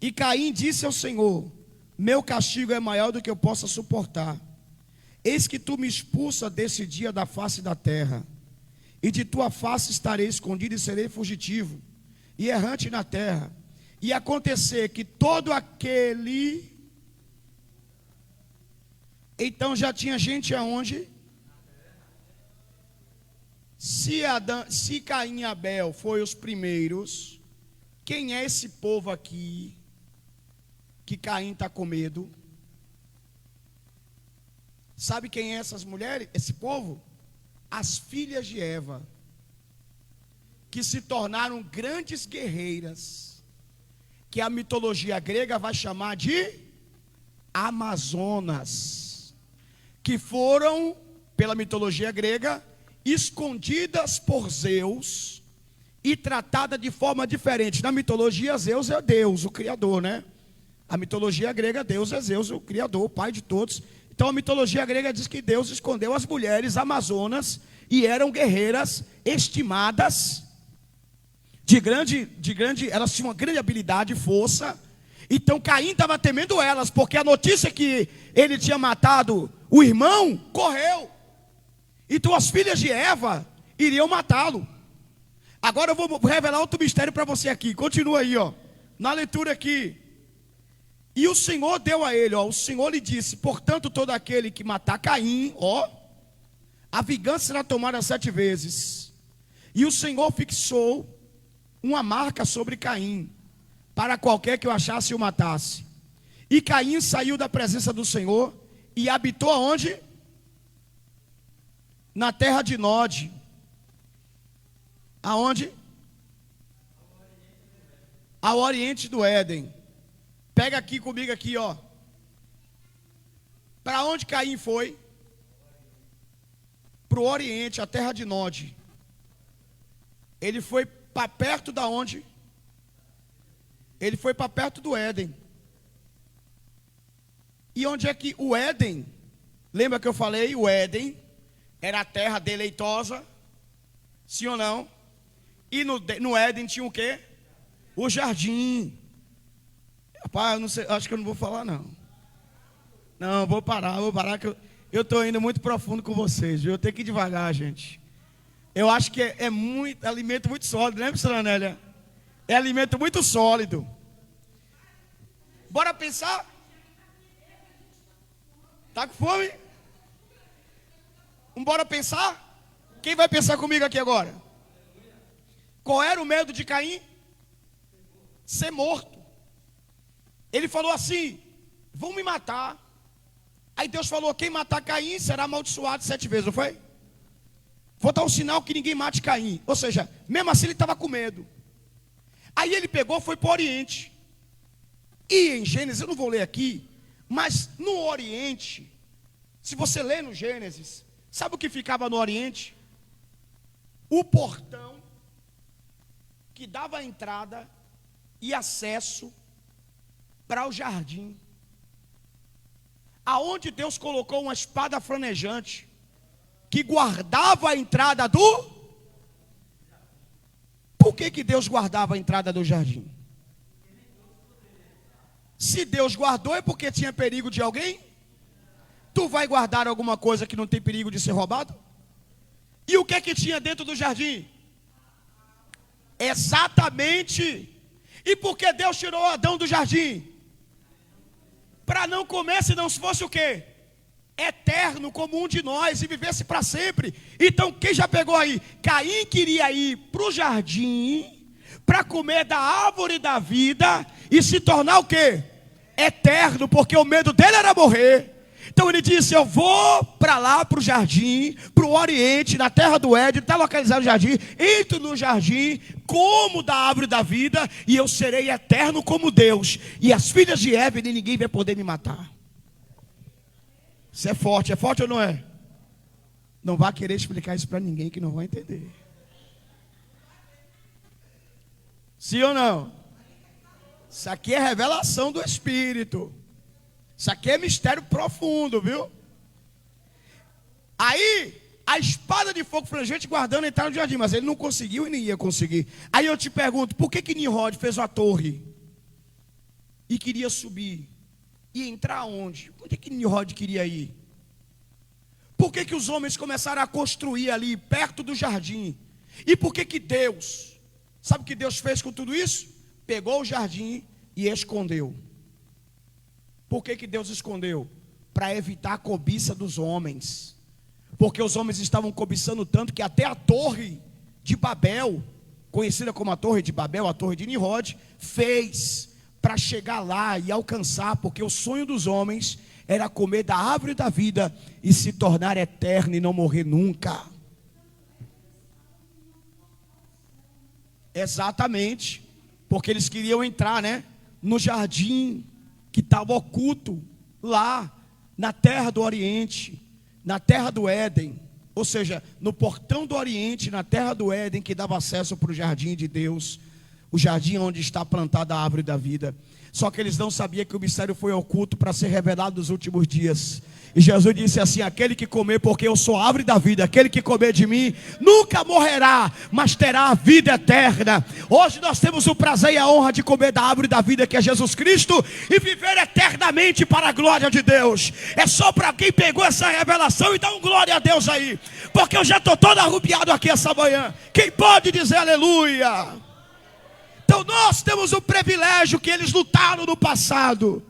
E Caim disse ao Senhor: meu castigo é maior do que eu possa suportar. Eis que tu me expulsa desse dia da face da terra, e de tua face estarei escondido e serei fugitivo, e errante na terra. E acontecer que todo aquele... Então já tinha gente aonde? Se Caim e Abel foram os primeiros, quem é esse povo aqui que Caim está com medo? Sabe quem é essas mulheres? Esse povo? As filhas de Eva, que se tornaram grandes guerreiras, que a mitologia grega vai chamar de Amazonas, que foram, pela mitologia grega, escondidas por Zeus e tratadas de forma diferente. Na mitologia, Zeus é Deus, o Criador, né? A mitologia grega, Deus é Zeus, o Criador, o Pai de todos. Então a mitologia grega diz que Deus escondeu as mulheres amazonas e eram guerreiras estimadas elas tinham uma grande habilidade e força. Então Caim estava temendo elas, porque a notícia que ele tinha matado o irmão correu. Então as filhas de Eva iriam matá-lo. Agora eu vou revelar outro mistério para você aqui. Continua aí, ó, na leitura aqui. E o Senhor deu a ele, ó, o Senhor lhe disse: portanto, todo aquele que matar Caim, ó, a vingança será tomada 7 vezes. E o Senhor fixou uma marca sobre Caim, para qualquer que o achasse e o matasse. E Caim saiu da presença do Senhor e habitou aonde? Na terra de Nod. Aonde? Ao oriente do Éden. Pega aqui comigo aqui, ó. Para onde Caim foi? Para o oriente, a terra de Nod. Ele foi para perto da onde? Ele foi para perto do Éden. E onde é que o Éden? Lembra que eu falei? O Éden era a terra deleitosa. Sim ou não? E no Éden tinha o quê? O jardim. Rapaz, eu não sei, acho que eu não vou falar não. Não, vou parar que eu estou indo muito profundo com vocês, viu? Eu tenho que ir devagar, gente. Eu acho que é muito alimento muito sólido, né, pastora Anélia? É alimento muito sólido. Bora pensar? Tá com fome? Bora pensar? Quem vai pensar comigo aqui agora? Qual era o medo de Caim? Ser morto. Ele falou assim: vão me matar. Aí Deus falou: quem matar Caim será amaldiçoado 7 vezes, não foi? Vou dar um sinal que ninguém mate Caim. Ou seja, mesmo assim ele estava com medo. Aí ele pegou, foi para o Oriente. E em Gênesis, eu não vou ler aqui, mas no Oriente, se você ler no Gênesis, sabe o que ficava no Oriente? O portão que dava a entrada e acesso para o jardim, aonde Deus colocou uma espada flamejante que guardava a entrada do... Por que Deus guardava a entrada do jardim? Se Deus guardou é porque tinha perigo de alguém? Tu vai guardar alguma coisa que não tem perigo de ser roubado? E o que é que tinha dentro do jardim? Exatamente. E por que Deus tirou Adão do jardim? Para não comer, se não fosse o quê? Eterno, como um de nós, e vivesse para sempre. Então quem já pegou aí? Caim queria ir para o jardim para comer da árvore da vida e se tornar o quê? Eterno, porque o medo dele era morrer. Então ele disse: eu vou para lá, para o jardim, para o Oriente, na terra do Éden, está localizado o jardim, entro no jardim, como da árvore da vida, e eu serei eterno como Deus. E as filhas de Eva, nem ninguém vai poder me matar. Isso é forte ou não é? Não vá querer explicar isso para ninguém que não vai entender. Sim ou não? Isso aqui é revelação do Espírito. Isso aqui é mistério profundo, viu? Aí, a espada de fogo flamejante guardando entrar no jardim, mas ele não conseguiu e nem ia conseguir. Aí eu te pergunto, por que Nimrod fez uma torre e queria subir? E entrar onde? Onde é que Nimrod queria ir? Por que os homens começaram a construir ali, perto do jardim? E por que Deus, sabe o que Deus fez com tudo isso? Pegou o jardim e escondeu. Por que Deus escondeu? Para evitar a cobiça dos homens. Porque os homens estavam cobiçando tanto que até a torre de Babel, conhecida como a torre de Babel, a torre de Nimrod, fez para chegar lá e alcançar, porque o sonho dos homens era comer da árvore da vida e se tornar eterno e não morrer nunca. Exatamente, porque eles queriam entrar, no jardim que estava oculto lá na terra do Oriente, na terra do Éden, ou seja, no portão do Oriente, na terra do Éden, que dava acesso para o jardim de Deus, o jardim onde está plantada a árvore da vida. Só que eles não sabiam que o mistério foi oculto para ser revelado nos últimos dias. E Jesus disse assim: aquele que comer, porque eu sou a árvore da vida, aquele que comer de mim nunca morrerá, mas terá a vida eterna. Hoje nós temos o prazer e a honra de comer da árvore da vida, que é Jesus Cristo, e viver eternamente para a glória de Deus. É só para quem pegou essa revelação e dá um glória a Deus aí, porque eu já estou todo arrupiado aqui essa manhã. Quem pode dizer aleluia? Então nós temos o privilégio que eles lutaram no passado.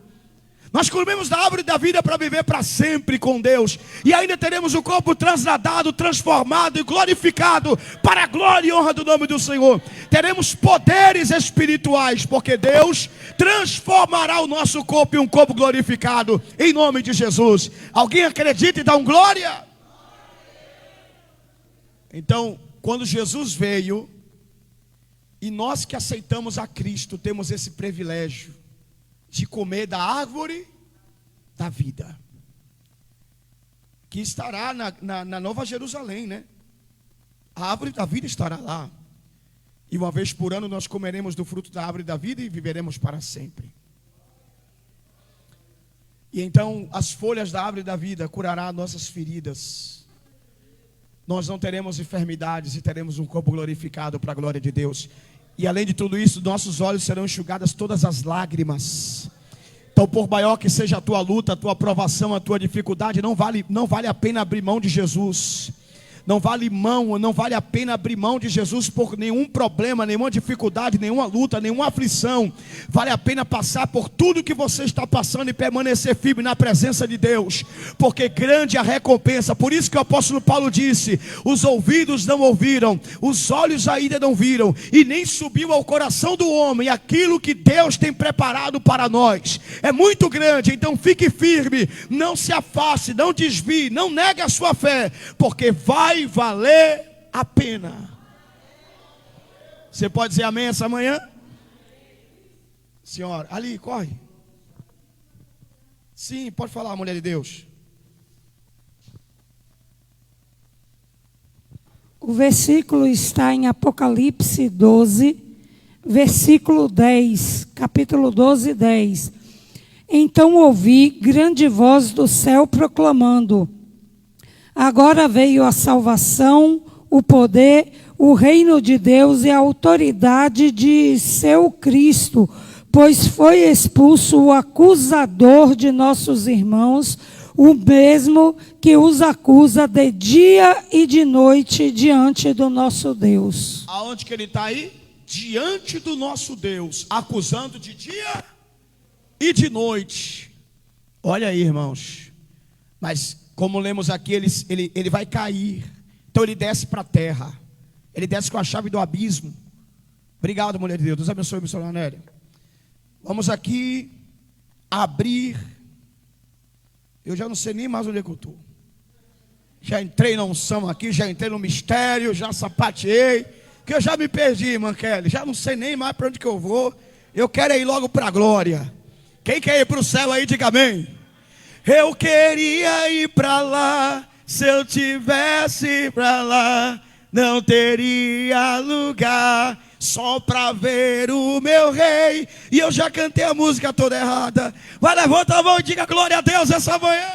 Nós comemos da árvore da vida para viver para sempre com Deus. E ainda teremos o corpo transladado, transformado e glorificado para a glória e honra do nome do Senhor. Teremos poderes espirituais, porque Deus transformará o nosso corpo em um corpo glorificado, em nome de Jesus. Alguém acredita e dá um glória? Então, quando Jesus veio, e nós que aceitamos a Cristo, temos esse privilégio de comer da árvore da vida, que estará na Nova Jerusalém, A árvore da vida estará lá. E uma vez por ano nós comeremos do fruto da árvore da vida e viveremos para sempre. E então as folhas da árvore da vida curará nossas feridas. Nós não teremos enfermidades e teremos um corpo glorificado para a glória de Deus. E além de tudo isso, nossos olhos serão enxugadas todas as lágrimas. Então, por maior que seja a tua luta, a tua provação, a tua dificuldade, não vale a pena abrir mão de Jesus. Não vale a pena abrir mão de Jesus por nenhum problema, nenhuma dificuldade, nenhuma luta, nenhuma aflição. Vale a pena passar por tudo que você está passando e permanecer firme na presença de Deus, porque grande é a recompensa. Por isso que o apóstolo Paulo disse: os ouvidos não ouviram, os olhos ainda não viram, e nem subiu ao coração do homem aquilo que Deus tem preparado para nós. É muito grande, então fique firme, não se afaste, não desvie, não negue a sua fé, porque vai valer a pena. Você pode dizer amém essa manhã? Senhora, ali, corre. Sim, pode falar, mulher de Deus. O versículo está em Apocalipse 12, versículo 10, capítulo 12, 10. Então ouvi grande voz do céu proclamando: agora veio a salvação, o poder, o reino de Deus e a autoridade de seu Cristo, pois foi expulso o acusador de nossos irmãos, o mesmo que os acusa de dia e de noite diante do nosso Deus. Aonde que ele está aí? Diante do nosso Deus, acusando de dia e de noite. Olha aí, irmãos. Mas como lemos aqui, ele vai cair. Então ele desce para a terra. Ele desce com a chave do abismo. Obrigado, mulher de Deus. Deus abençoe, missionária Nélia. Vamos aqui abrir. Eu já não sei nem mais onde é que eu estou. Já entrei na unção aqui, já entrei no mistério, já sapateei. Que eu já me perdi, irmã Kelly. Já não sei nem mais para onde que eu vou. Eu quero ir logo para a glória. Quem quer ir para o céu aí, diga amém. Eu queria ir para lá, se eu tivesse para lá, não teria lugar, só para ver o meu rei. E eu já cantei a música toda errada. Vai, levanta a mão e diga glória a Deus essa manhã.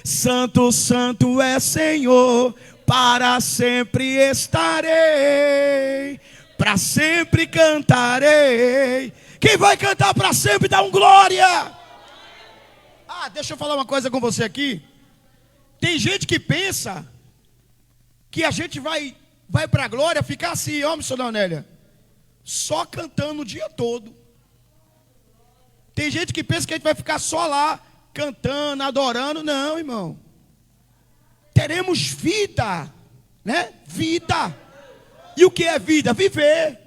Santo, santo é Senhor, para sempre estarei, para sempre cantarei. Quem vai cantar para sempre, dá um glória. Deixa eu falar uma coisa com você aqui. Tem gente que pensa que a gente vai para a glória ficar assim, ó, missionária Nélia, só cantando o dia todo. Tem gente que pensa que a gente vai ficar só lá, cantando, adorando. Não, irmão. Teremos vida, né? Vida. E o que é vida? Viver.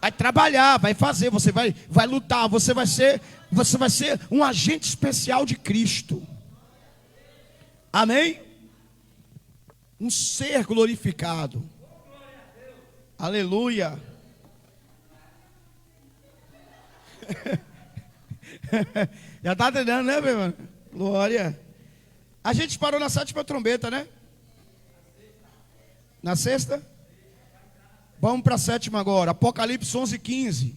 Vai trabalhar, vai fazer, você vai lutar, você vai ser um agente especial de Cristo. Amém? Um ser glorificado. Aleluia. Já está treinando, né, meu irmão? Glória. A gente parou na 7ª trombeta, né? Na 6ª? Vamos para a 7ª agora. Apocalipse 11:15.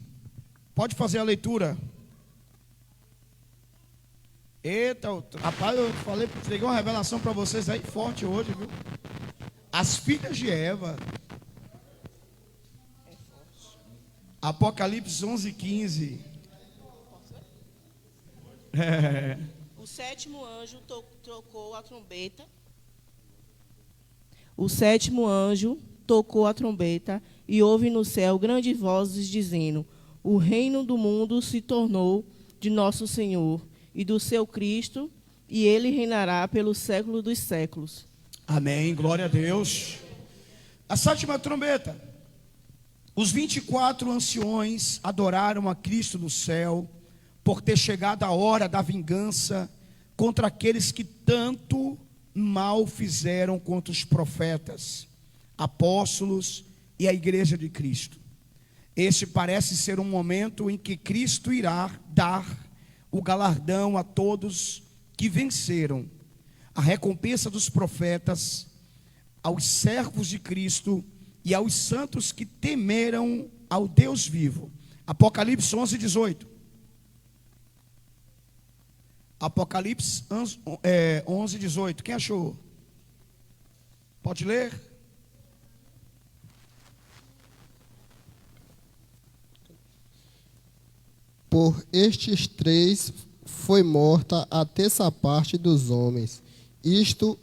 Pode fazer a leitura. Eita, rapaz, eu falei, entreguei uma revelação para vocês aí forte hoje, viu? As filhas de Eva. Apocalipse 11:15. O 7º anjo tocou a trombeta. O 7º anjo tocou a trombeta e houve no céu grandes vozes dizendo: o reino do mundo se tornou de nosso Senhor e do seu Cristo, e ele reinará pelo século dos séculos. Amém, glória a Deus. A 7ª trombeta. Os 24 anciões adoraram a Cristo no céu, por ter chegado a hora da vingança contra aqueles que tanto mal fizeram contra os profetas, apóstolos e a igreja de Cristo. Este parece ser um momento em que Cristo irá dar o galardão a todos que venceram, a recompensa dos profetas, aos servos de Cristo e aos santos que temeram ao Deus vivo. Apocalipse 11:18. Apocalipse 11:18. Quem achou? Pode ler? Por estes 3 foi morta a terça parte dos homens. Isto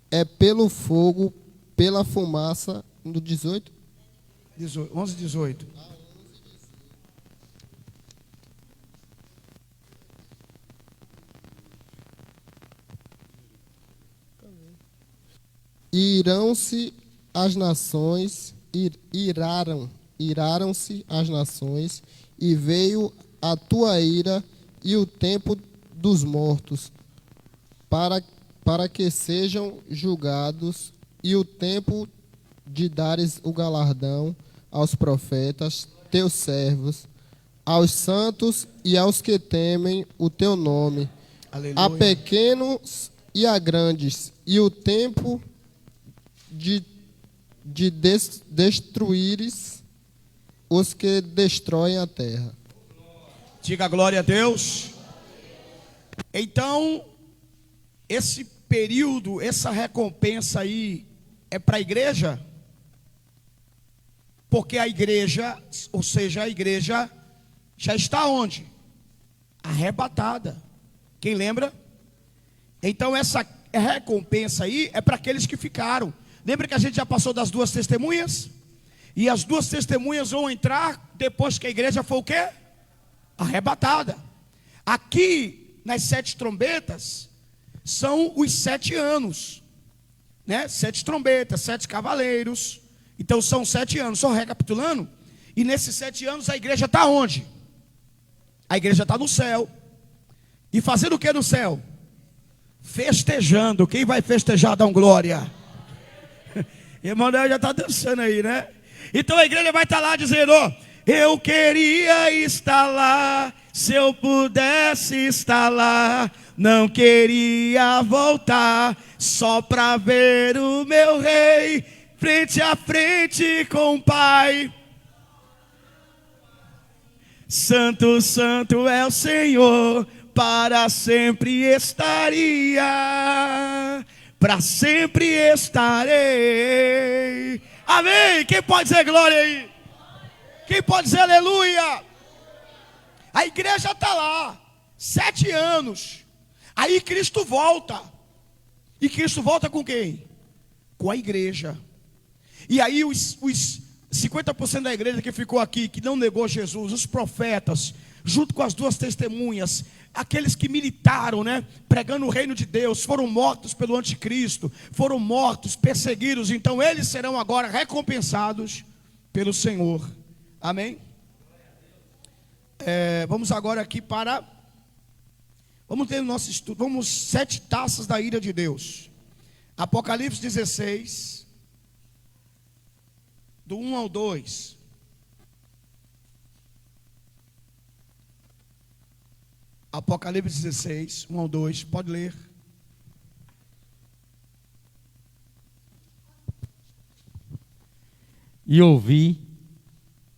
é pelo fogo, pela fumaça. No 18? 11:18. Irão-se as nações, iraram-se as nações, e veio a tua ira e o tempo dos mortos, para que sejam julgados, e o tempo de dares o galardão aos profetas, teus servos, aos santos e aos que temem o teu nome, Aleluia. a pequenos e a grandes, e o tempo de destruíres os que destroem a terra. Diga glória a Deus. Então, esse período, essa recompensa aí é para a igreja? Porque a igreja, ou seja, a igreja já está onde? Arrebatada. Quem lembra? Então essa recompensa aí é para aqueles que ficaram. Lembra que a gente já passou das 2 testemunhas? E as 2 testemunhas vão entrar depois que a igreja foi o quê? Arrebatada. Aqui, nas 7 trombetas, são os 7 anos, né? 7 trombetas, 7 cavaleiros. Então são 7 anos, só recapitulando. E nesses 7 anos a igreja está onde? A igreja está no céu. E fazendo o que no céu? Festejando. Quem vai festejar, dá um glória. Emanuel já está dançando aí, né? Então a igreja vai estar lá dizendo: ó, eu queria estar lá, se eu pudesse estar lá, não queria voltar, só para ver o meu rei, frente a frente com o Pai. Santo, santo é o Senhor, para sempre estaria, para sempre estarei. Amém? Quem pode dizer glória aí? Quem pode dizer aleluia? A igreja está lá, 7 anos. Aí Cristo volta. E Cristo volta com quem? Com a igreja. E aí os 50% da igreja que ficou aqui, que não negou Jesus, os profetas, junto com as duas testemunhas, aqueles que militaram, né, pregando o reino de Deus, foram mortos pelo anticristo, foram mortos, perseguidos, então eles serão agora recompensados pelo Senhor. Amém? Vamos agora aqui vamos ter o nosso estudo, vamos 7 taças da ira de Deus. Apocalipse 16, do 1 ao 2. Apocalipse 16, 1 ao 2, pode ler. E ouvi,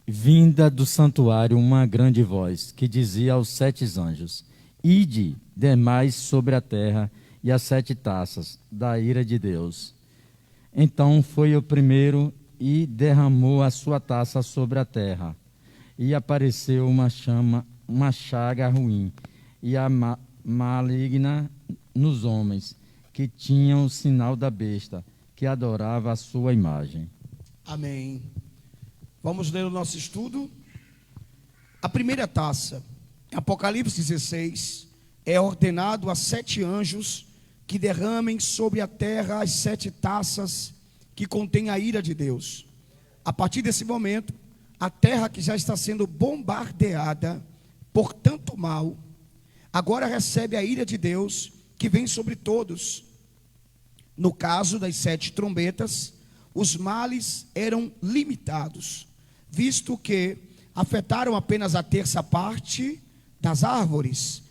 vinda do santuário, uma grande voz, que dizia aos 7 anjos: Ide, demais sobre a terra, e as 7 taças da ira de Deus. Então foi o primeiro e derramou a sua taça sobre a terra. E apareceu uma chaga ruim, e a maligna nos homens, que tinham o sinal da besta, que adorava a sua imagem. Amém. Vamos ler o nosso estudo. A primeira taça, Apocalipse 16, é ordenado a 7 anjos que derramem sobre a terra as 7 taças que contêm a ira de Deus. A partir desse momento, a terra que já está sendo bombardeada por tanto mal, agora recebe a ira de Deus que vem sobre todos. No caso das 7 trombetas, os males eram limitados, visto que afetaram apenas a terça parte das árvores.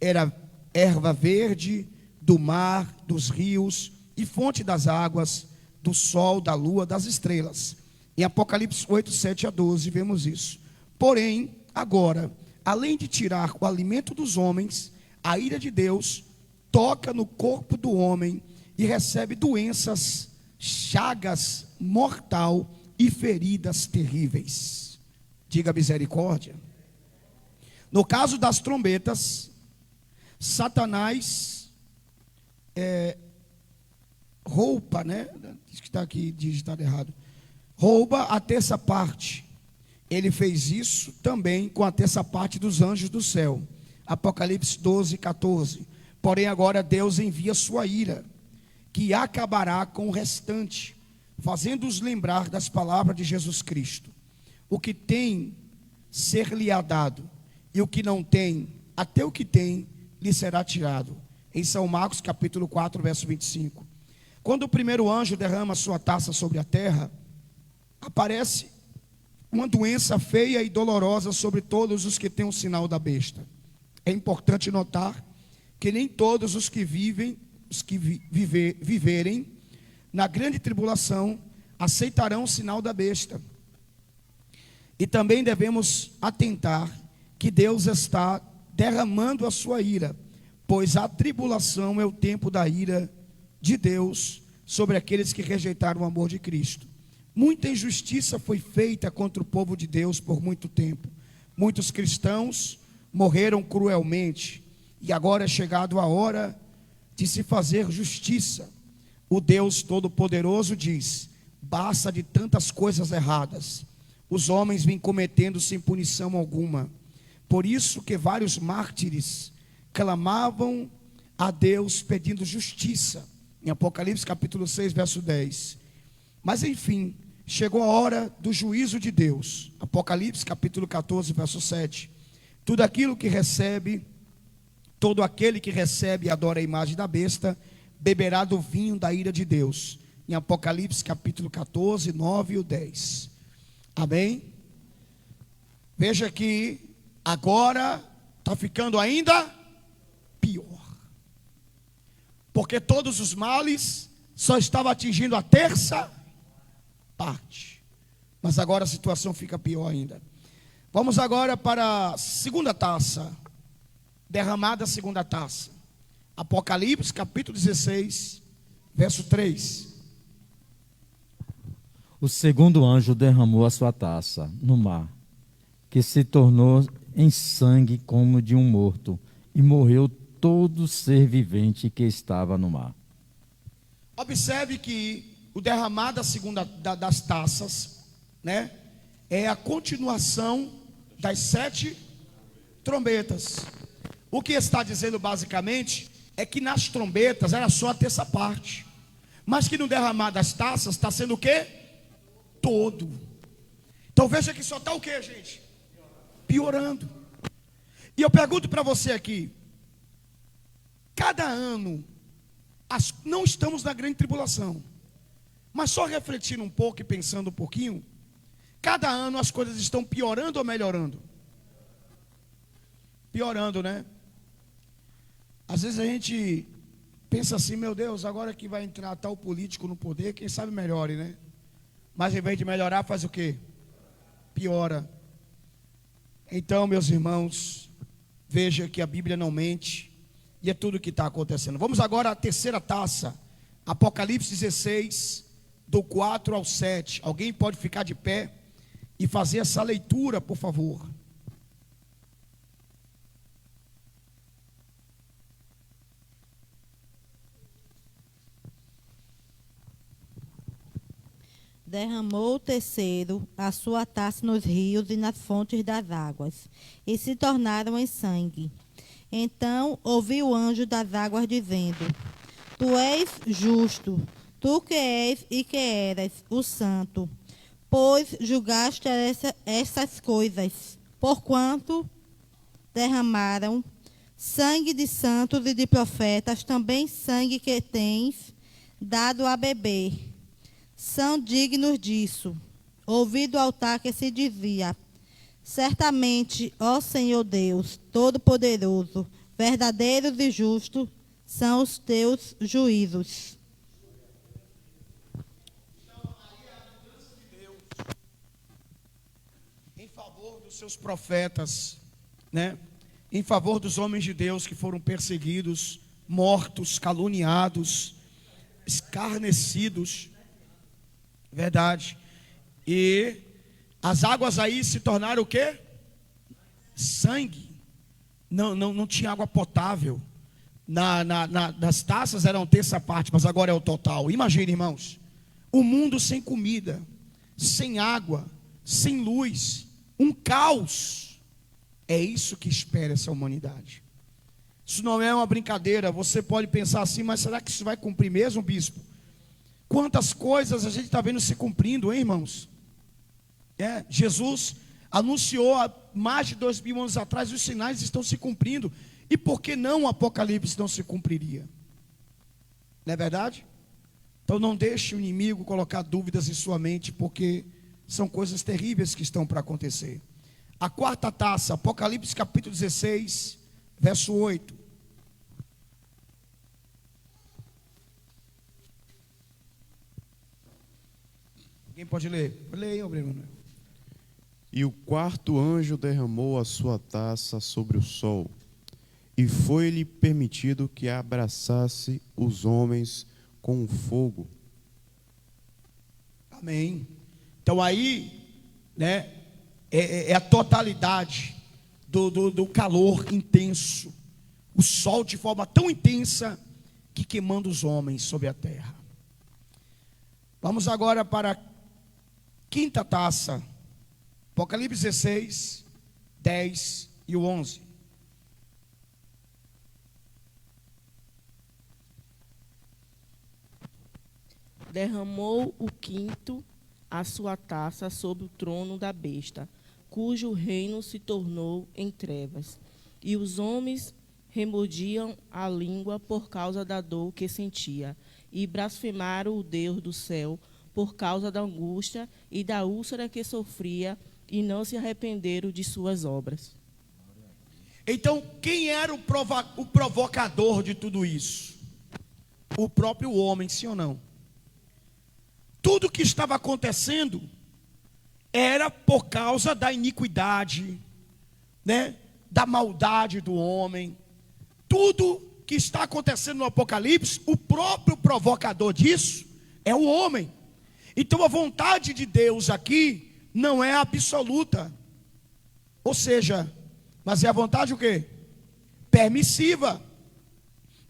Era erva verde, do mar, dos rios e fonte das águas, do sol, da lua, das estrelas. Em Apocalipse 8, 7 a 12, vemos isso. Porém, agora, além de tirar o alimento dos homens, a ira de Deus toca no corpo do homem e recebe doenças, chagas mortal e feridas terríveis. Diga misericórdia. No caso das trombetas, Satanás rouba, né? Diz que está aqui digitado errado. Rouba a terça parte. Ele fez isso também com a terça parte dos anjos do céu. Apocalipse 12, 14. Porém agora Deus envia sua ira, que acabará com o restante, fazendo-os lembrar das palavras de Jesus Cristo. O que tem, ser-lhe-á dado, e o que não tem, até o que tem, lhe será tirado. Em São Marcos capítulo 4, verso 25. Quando o primeiro anjo derrama sua taça sobre a terra, aparece uma doença feia e dolorosa sobre todos os que têm o sinal da besta. É importante notar que nem todos os que viverem na grande tribulação aceitarão o sinal da besta. E também devemos atentar que Deus está derramando a sua ira, pois a tribulação é o tempo da ira de Deus sobre aqueles que rejeitaram o amor de Cristo. Muita injustiça foi feita contra o povo de Deus por muito tempo. Muitos cristãos morreram cruelmente, e agora é chegado a hora de se fazer justiça. O Deus Todo-Poderoso diz: basta de tantas coisas erradas. Os homens vêm cometendo sem punição alguma. Por isso que vários mártires clamavam a Deus pedindo justiça. Em Apocalipse capítulo 6, verso 10. Mas enfim, chegou a hora do juízo de Deus. Apocalipse capítulo 14, verso 7. Todo aquele que recebe e adora a imagem da besta, beberá do vinho da ira de Deus. Em Apocalipse capítulo 14, 9 e 10. Amém? Veja que agora está ficando ainda pior. Porque todos os males só estavam atingindo a terça parte. Mas agora a situação fica pior ainda. Vamos agora para a segunda taça. Derramada a segunda taça. Apocalipse capítulo 16, verso 3. O segundo anjo derramou a sua taça no mar, que se tornou em sangue como de um morto, e morreu todo ser vivente que estava no mar. Observe que o derramar da segunda das taças, né, é a continuação das 7 trombetas. O que está dizendo basicamente é que nas trombetas era só a terça parte, mas que no derramar das taças está sendo o quê? Todo. Então veja que só está o quê, gente? Piorando. E eu pergunto para você aqui, cada ano, não estamos na grande tribulação, mas só refletindo um pouco e pensando um pouquinho, cada ano as coisas estão piorando ou melhorando? Piorando, né? Às vezes a gente pensa assim, meu Deus, agora que vai entrar tal político no poder, quem sabe melhore, né? Mas em vez de melhorar, faz o quê? Piora. Então, meus irmãos, veja que a Bíblia não mente, e é tudo o que está acontecendo. Vamos agora à terceira taça, Apocalipse 16, do 4 ao 7. Alguém pode ficar de pé e fazer essa leitura, por favor. Derramou o terceiro a sua taça nos rios e nas fontes das águas, e se tornaram em sangue. Então ouvi o anjo das águas dizendo: Tu és justo, tu que és e que eras o santo, pois julgaste essas coisas, porquanto derramaram sangue de santos e de profetas, também sangue que tens dado a beber. São dignos disso. Ouvi do altar que se dizia: Certamente, ó Senhor Deus, Todo-Poderoso, verdadeiros e justos são os teus juízos. Então, aí a mudança de Deus em favor dos seus profetas, né? Em favor dos homens de Deus que foram perseguidos, mortos, caluniados, escarnecidos. Verdade. E as águas aí se tornaram o quê? Sangue. Não tinha água potável. Das taças eram terça parte, mas agora é o total. Imagine, irmãos, o mundo sem comida, sem água, sem luz, um caos. É isso que espera essa humanidade. Isso não é uma brincadeira. Você pode pensar assim, mas será que isso vai cumprir mesmo, bispo? Quantas coisas a gente está vendo se cumprindo, hein, irmãos? Jesus anunciou há mais de 2000 anos atrás, os sinais estão se cumprindo. E por que não o Apocalipse não se cumpriria? Não é verdade? Então não deixe o inimigo colocar dúvidas em sua mente, porque são coisas terríveis que estão para acontecer. A quarta taça, Apocalipse capítulo 16, verso 8. Quem pode ler? Leia, Bruno. E o quarto anjo derramou a sua taça sobre o sol, e foi-lhe permitido que abraçasse os homens com o fogo. Amém. Então aí, né, é a totalidade do calor intenso. O sol de forma tão intensa que queimando os homens sobre a terra. Vamos agora para a quinta taça, Apocalipse 16, 10 e o 11. Derramou o quinto a sua taça sobre o trono da besta, cujo reino se tornou em trevas. E os homens remordiam a língua por causa da dor que sentia, e blasfemaram o Deus do céu por causa da angústia e da úlcera que sofria, e não se arrependeram de suas obras. Então, quem era o provocador de tudo isso? O próprio homem, sim ou não? Tudo que estava acontecendo era por causa da iniquidade, né? Da maldade do homem. Tudo que está acontecendo no Apocalipse, o próprio provocador disso é o homem. Então a vontade de Deus aqui não é absoluta. Ou seja, mas é a vontade o quê? Permissiva.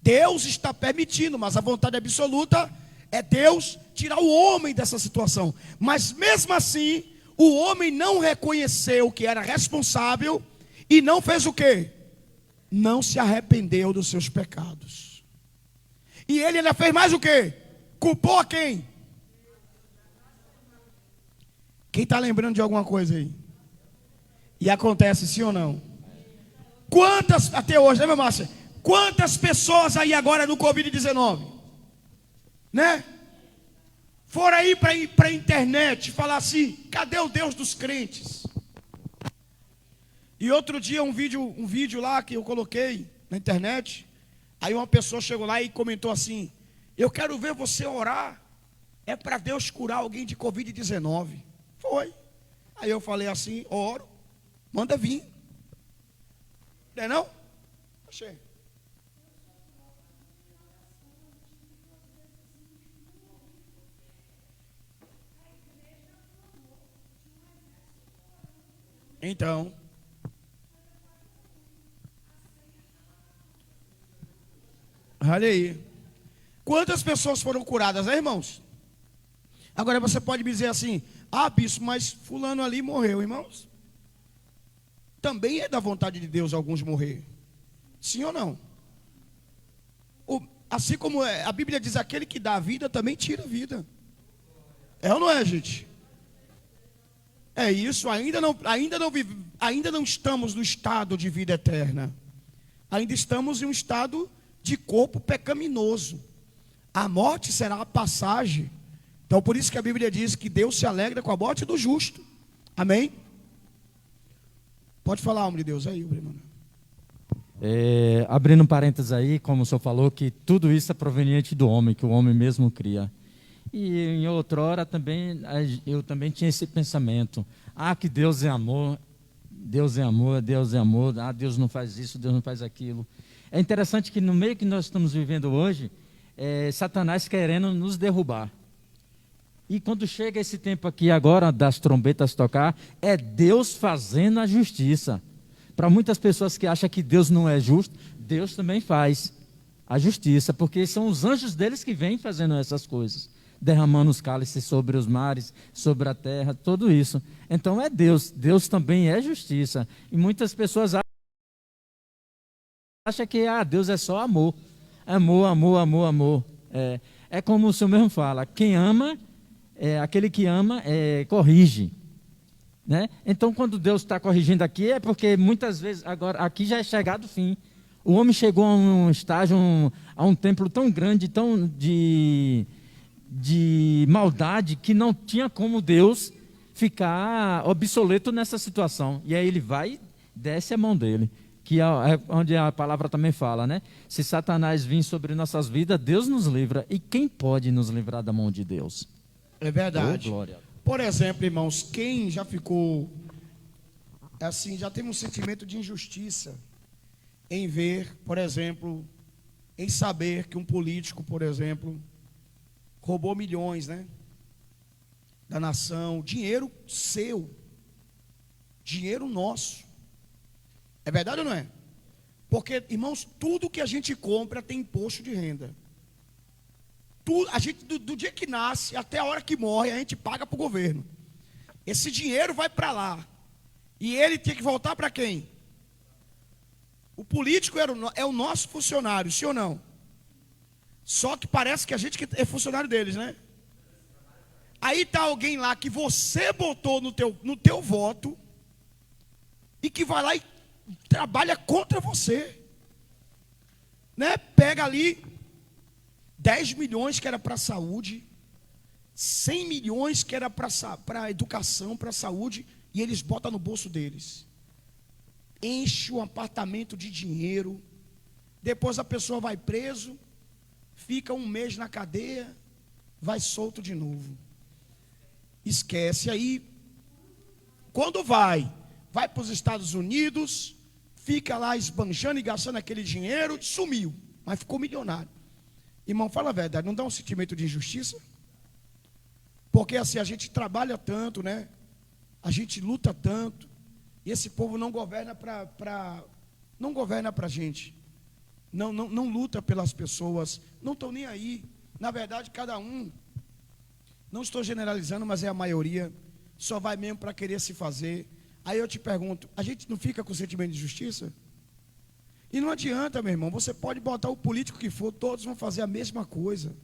Deus está permitindo, mas a vontade absoluta É Deus tirar o homem dessa situação. Mas mesmo assim, o homem não reconheceu que era responsável e não fez o quê? Não se arrependeu dos seus pecados. E ele ainda fez mais o quê? Culpou a quem? Quem está lembrando de alguma coisa aí? E acontece sim ou não? Quantas, até hoje, né, meu Márcia? Quantas pessoas aí agora no Covid-19? Né? Foram aí para a internet falar assim: cadê o Deus dos crentes? E outro dia um vídeo lá que eu coloquei na internet. Aí uma pessoa chegou lá e comentou assim: eu quero ver você orar. É para Deus curar alguém de Covid-19. Foi. Aí eu falei assim: oro, manda vir. Não é não? Achei. Então, olha aí. Quantas pessoas foram curadas, né, irmãos? Agora você pode me dizer assim: ah, bispo, mas fulano ali morreu, irmãos. Também é da vontade de Deus alguns morrer. Sim ou não? Assim como a Bíblia diz, aquele que dá a vida também tira a vida. É ou não é, gente? É isso, ainda não estamos no estado de vida eterna. Ainda estamos em um estado de corpo pecaminoso. A morte será a passagem. Então por isso que a Bíblia diz que Deus se alegra com a morte do justo. Amém? Pode falar, homem de Deus, aí, Bruno. Abrindo um parênteses aí, como o senhor falou, que tudo isso é proveniente do homem, que o homem mesmo cria. E em outrora também, eu também tinha esse pensamento: ah, que Deus é amor, Deus é amor, Deus é amor, ah, Deus não faz isso, Deus não faz aquilo. É interessante que no meio que nós estamos vivendo hoje, Satanás querendo nos derrubar. E quando chega esse tempo aqui agora das trombetas tocar, é Deus fazendo a justiça. Para muitas pessoas que acham que Deus não é justo, Deus também faz a justiça, porque são os anjos deles que vêm fazendo essas coisas, derramando os cálices sobre os mares, sobre a terra, tudo isso. Então é Deus, Deus também é justiça. E muitas pessoas acham que Deus é só amor. Amor, amor, amor, amor. É como o senhor mesmo fala: quem ama, aquele que ama corrige. Né? Então, quando Deus está corrigindo aqui, é porque muitas vezes, agora, aqui já é chegado o fim. O homem chegou a um estágio, a um templo tão grande, tão de maldade, que não tinha como Deus ficar obsoleto nessa situação. E aí ele vai e desce a mão dele, que é onde a palavra também fala, né? Se Satanás vir sobre nossas vidas, Deus nos livra. E quem pode nos livrar da mão de Deus? É verdade. Oh, glória. Por exemplo, irmãos, quem já ficou assim, já teve um sentimento de injustiça em ver, por exemplo, em saber que um político, por exemplo, roubou milhões, né, da nação, dinheiro seu, dinheiro nosso. É verdade ou não é? Porque, irmãos, tudo que a gente compra tem imposto de renda. A gente, do dia que nasce até a hora que morre, a gente paga para o governo. Esse dinheiro vai para lá. E ele tem que voltar para quem? O político é o nosso funcionário, sim ou não? Só que parece que a gente é funcionário deles, né? Aí está alguém lá que você botou no teu voto e que vai lá e trabalha contra você. Né? Pega ali 10 milhões que era para a saúde, 100 milhões que era para a educação, para a saúde, e eles botam no bolso deles. Enche o apartamento de dinheiro, depois a pessoa vai preso, fica um mês na cadeia, vai solto de novo. Esquece. Aí, quando vai para os Estados Unidos, fica lá esbanjando e gastando aquele dinheiro, sumiu, mas ficou milionário. Irmão, fala a verdade, não dá um sentimento de injustiça? Porque assim, a gente trabalha tanto, né? A gente luta tanto, e esse povo não governa não governa para a gente. Não luta pelas pessoas, não estão nem aí. Na verdade, cada um, não estou generalizando, mas é a maioria, só vai mesmo para querer se fazer. Aí eu te pergunto, a gente não fica com sentimento de justiça? E não adianta, meu irmão, você pode botar o político que for, todos vão fazer a mesma coisa.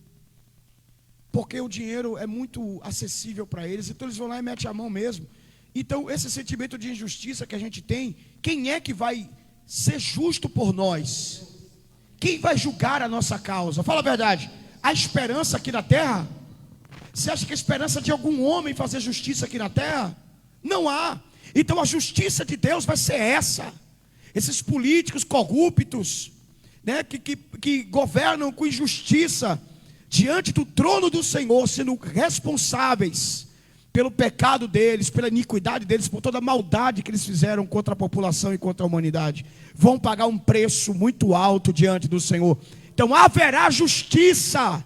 Porque o dinheiro é muito acessível para eles, então eles vão lá e metem a mão mesmo. Então, esse sentimento de injustiça que a gente tem, quem é que vai ser justo por nós? Quem vai julgar a nossa causa? Fala a verdade, há esperança aqui na terra? Você acha que a esperança de algum homem fazer justiça aqui na terra? Não há. Então a justiça de Deus vai ser essa. Esses políticos corruptos, né, que governam com injustiça, diante do trono do Senhor, sendo responsáveis pelo pecado deles, pela iniquidade deles, por toda a maldade que eles fizeram contra a população e contra a humanidade, vão pagar um preço muito alto diante do Senhor. Então haverá justiça.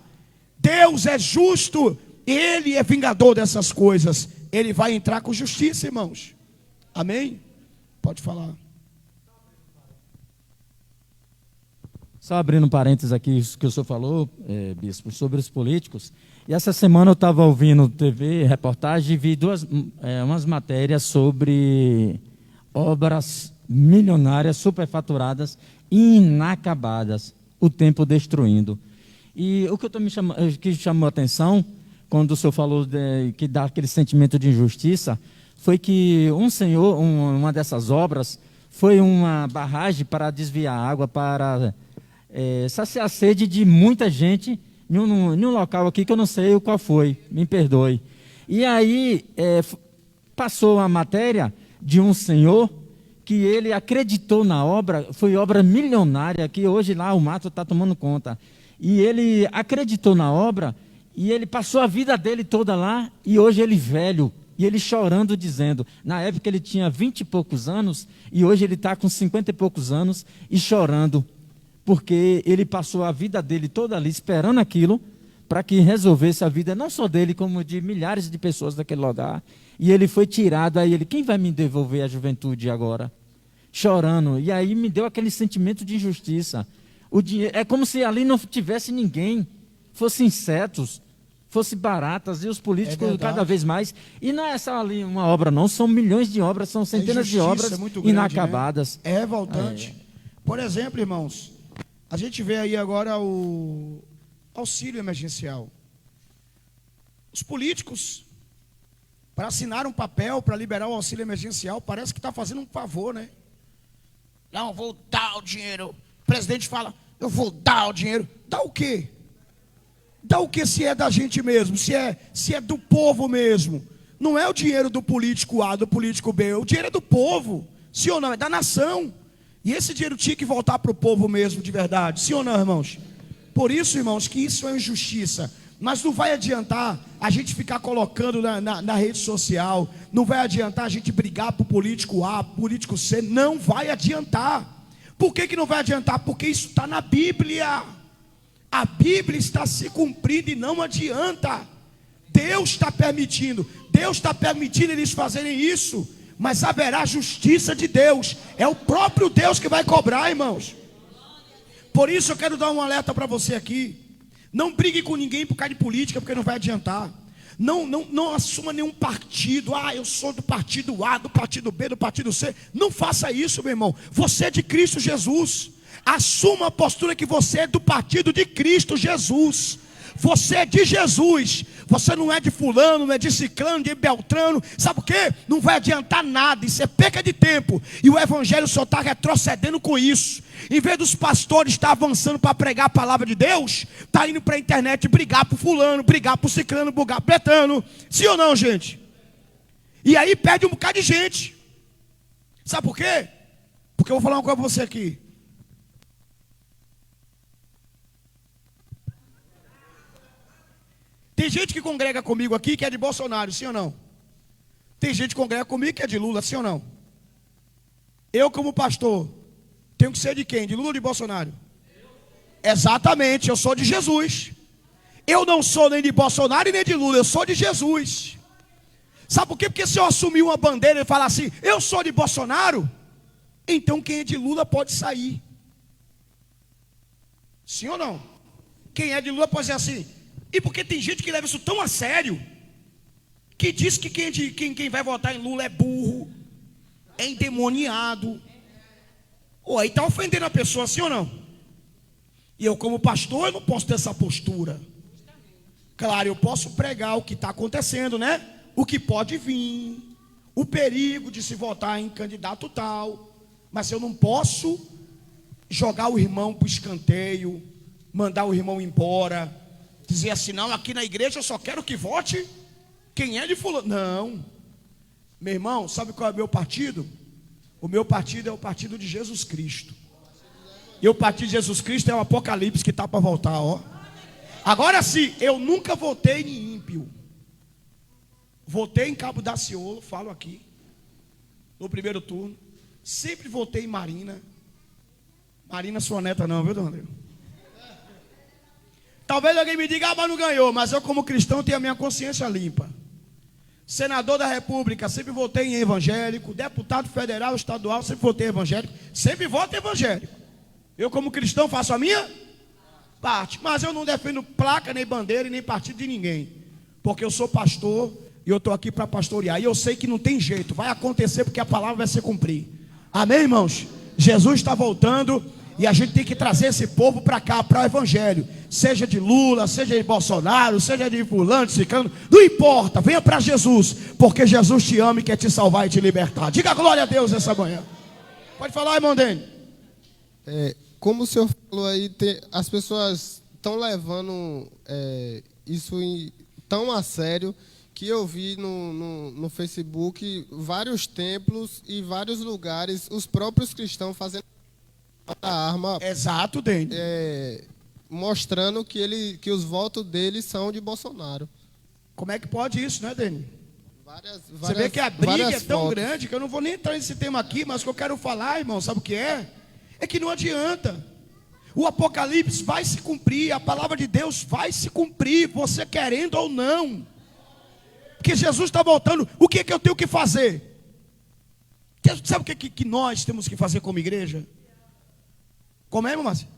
Deus é justo, Ele é vingador dessas coisas. Ele vai entrar com justiça, irmãos. Amém? Pode falar. Só abrindo parênteses aqui, isso que o senhor falou, bispo, sobre os políticos. E essa semana eu estava ouvindo TV, reportagem, e vi umas matérias sobre obras milionárias, superfaturadas, inacabadas, o tempo destruindo. E o que que chamou a atenção, quando o senhor falou que dá aquele sentimento de injustiça, foi que uma dessas obras foi uma barragem para desviar água para saciar a sede de muita gente em um local aqui que eu não sei qual foi, me perdoe. E aí passou a matéria de um senhor que ele acreditou na obra, foi obra milionária, que hoje lá o mato está tomando conta. E ele acreditou na obra e ele passou a vida dele toda lá, e hoje ele velho, e ele chorando, dizendo, na época ele tinha 20 e poucos anos, e hoje ele está com 50 e poucos anos, e chorando, porque ele passou a vida dele toda ali, esperando aquilo, para que resolvesse a vida, não só dele, como de milhares de pessoas daquele lugar, e ele foi tirado, aí ele, quem vai me devolver a juventude agora? Chorando, e aí me deu aquele sentimento de injustiça. O dinheiro, é como se ali não tivesse ninguém, fossem insetos, fosse baratas, e os políticos cada vez mais. E não é só ali uma obra, não, são milhões de obras, são centenas de obras grande, inacabadas. Né? É revoltante. Por exemplo, irmãos, a gente vê aí agora o auxílio emergencial. Os políticos, para assinar um papel para liberar o auxílio emergencial, parece que está fazendo um favor, né? Não, vou dar o dinheiro. O presidente fala, eu vou dar o dinheiro. Dá o quê? Dá o que se é da gente mesmo, se é do povo mesmo. Não é o dinheiro do político A, do político B, o dinheiro é do povo, sim ou não? É da nação. E esse dinheiro tinha que voltar para o povo mesmo, de verdade, sim ou não, irmãos? Por isso, irmãos, que isso é injustiça. Mas não vai adiantar a gente ficar colocando na rede social, não vai adiantar a gente brigar por político A, político C, não vai adiantar. Por que não vai adiantar? Porque isso está na Bíblia. A Bíblia está se cumprindo e não adianta. Deus está permitindo eles fazerem isso, mas haverá justiça de Deus. É o próprio Deus que vai cobrar, irmãos. Por isso eu quero dar um alerta para você aqui. Não brigue com ninguém por causa de política, porque não vai adiantar. Não assuma nenhum partido. Eu sou do partido A, do partido B, do partido C. Não faça isso, meu irmão. Você é de Cristo Jesus. Assuma a postura que você é do partido de Cristo Jesus. Você é de Jesus. Você não é de fulano, não é de ciclano, de beltrano. Sabe por quê? Não vai adiantar nada. Isso é perca de tempo. E o evangelho só está retrocedendo com isso. Em vez dos pastores estar avançando para pregar a palavra de Deus, está indo para a internet brigar por fulano, brigar por ciclano, brigar por betano. Sim ou não, gente? E aí perde um bocado de gente. Sabe por quê? Porque eu vou falar uma coisa para você aqui. Tem gente que congrega comigo aqui que é de Bolsonaro, sim ou não? Tem gente que congrega comigo que é de Lula, sim ou não? Eu, como pastor, tenho que ser de quem? De Lula ou de Bolsonaro? Exatamente, eu sou de Jesus. Eu não sou nem de Bolsonaro e nem de Lula, eu sou de Jesus. Sabe por quê? Porque se eu assumir uma bandeira e falar assim, eu sou de Bolsonaro, então quem é de Lula pode sair. Sim ou não? Quem é de Lula pode dizer assim, E porque tem gente que leva isso tão a sério, que diz que quem vai votar em Lula é burro, é endemoniado. Ou aí está ofendendo a pessoa, sim ou não? E eu, como pastor, eu não posso ter essa postura. Claro, eu posso pregar o que está acontecendo, né? O que pode vir, o perigo de se votar em candidato tal. Mas eu não posso jogar o irmão para o escanteio, mandar o irmão embora, dizer assim, não, aqui na igreja eu só quero que vote quem é de fulano. Não. Meu irmão, sabe qual é o meu partido? O meu partido é o partido de Jesus Cristo. E o partido de Jesus Cristo é o Apocalipse que está para voltar, ó. Agora sim, eu nunca votei em ímpio. Votei em Cabo Daciolo, falo aqui, no primeiro turno. Sempre votei em Marina. Marina sua neta não, viu, Dona André? Talvez alguém me diga, mas não ganhou. Mas eu, como cristão, tenho a minha consciência limpa. Senador da República, sempre votei em evangélico. Deputado federal, estadual, sempre votei em evangélico. Sempre voto em evangélico. Eu, como cristão, faço a minha parte. Mas eu não defendo placa, nem bandeira, nem partido de ninguém. Porque eu sou pastor e eu estou aqui para pastorear. E eu sei que não tem jeito. Vai acontecer porque a palavra vai se cumprir. Amém, irmãos? Jesus está voltando. E a gente tem que trazer esse povo para cá, para o evangelho. Seja de Lula, seja de Bolsonaro, seja de fulano, de ciclano, não importa, venha para Jesus, porque Jesus te ama e quer te salvar e te libertar. Diga glória a Deus essa manhã. Pode falar, irmão Dene. Como o senhor falou aí, as pessoas estão levando isso tão a sério, que eu vi no Facebook vários templos e vários lugares, os próprios cristãos fazendo a arma. Exato, Dene. Mostrando que os votos deles são de Bolsonaro. Como é que pode isso, né, Dene? Você vê Várias, que a briga é tão fotos. grande que eu não vou nem entrar nesse tema aqui, mas o que eu quero falar, irmão, sabe o que é? É que não adianta. O Apocalipse vai se cumprir, a palavra de Deus vai se cumprir, você querendo ou não. Porque Jesus está voltando. O que é que eu tenho que fazer? Sabe o que nós temos que fazer como igreja? Como é, irmão Márcio?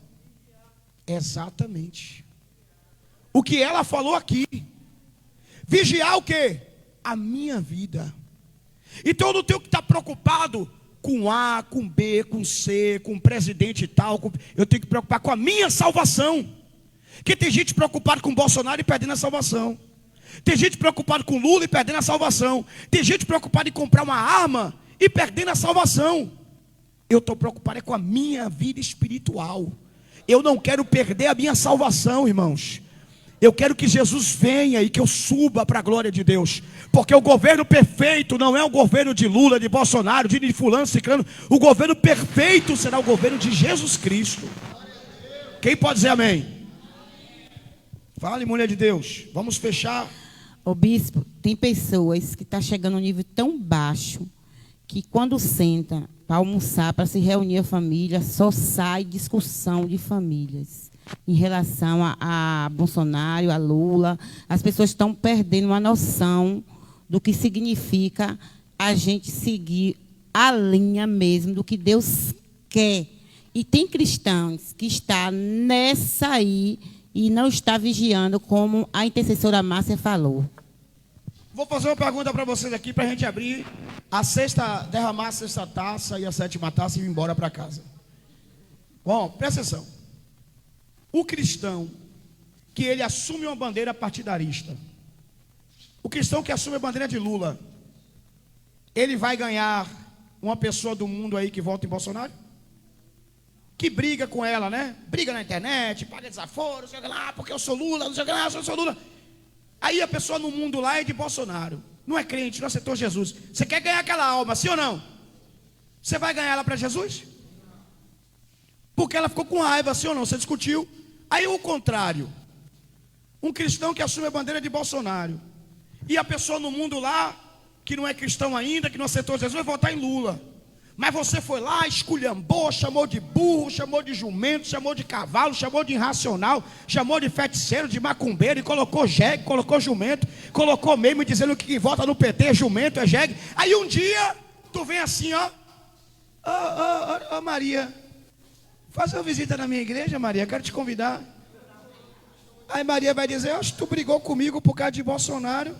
Exatamente. O que ela falou aqui. Vigiar o quê? A minha vida. Então eu não tenho que estar preocupado com A, com B, com C, com presidente e tal. Eu tenho que preocupar com a minha salvação. Porque tem gente preocupada com Bolsonaro e perdendo a salvação. Tem gente preocupada com Lula e perdendo a salvação. Tem gente preocupada em comprar uma arma e perdendo a salvação. Eu estou preocupado com a minha vida espiritual. Eu não quero perder a minha salvação, irmãos. Eu quero que Jesus venha e que eu suba para a glória de Deus. Porque o governo perfeito não é o governo de Lula, de Bolsonaro, de fulano, ciclano. O governo perfeito será o governo de Jesus Cristo. Quem pode dizer amém? Fale, mulher de Deus. Vamos fechar. Ô bispo, tem pessoas que estão chegando a um nível tão baixo que quando senta para almoçar, para se reunir a família, só sai discussão de famílias. Em relação a Bolsonaro, a Lula, as pessoas estão perdendo uma noção do que significa a gente seguir a linha mesmo do que Deus quer. E tem cristãos que estão nessa aí e não está vigiando, como a intercessora Márcia falou. Vou fazer uma pergunta para vocês aqui, para a gente abrir derramar a sexta taça e a sétima taça e ir embora para casa. Bom, presta atenção. O cristão que ele assume uma bandeira partidarista, o cristão que assume a bandeira de Lula, ele vai ganhar uma pessoa do mundo aí que vota em Bolsonaro? Que briga com ela, né? Briga na internet, paga desaforo, não sei o que lá, porque eu sou Lula, não sei o que lá, eu sou Lula. Aí a pessoa no mundo lá é de Bolsonaro, não é crente, não aceitou Jesus. Você quer ganhar aquela alma, sim ou não? Você vai ganhar ela para Jesus? Porque ela ficou com raiva, sim ou não? Você discutiu. Aí o contrário, um cristão que assume a bandeira de Bolsonaro, e a pessoa no mundo lá, que não é cristão ainda, que não aceitou Jesus, vai votar em Lula. Mas você foi lá, esculhambou, chamou de burro, chamou de jumento, chamou de cavalo, chamou de irracional, chamou de feiticeiro, de macumbeiro, e colocou jegue, colocou jumento, colocou meme dizendo que quem vota no PT é jumento, é jegue. Aí um dia, tu vem assim, ó, Maria, faz uma visita na minha igreja, Maria, quero te convidar. Aí Maria vai dizer: acho que tu brigou comigo por causa de Bolsonaro.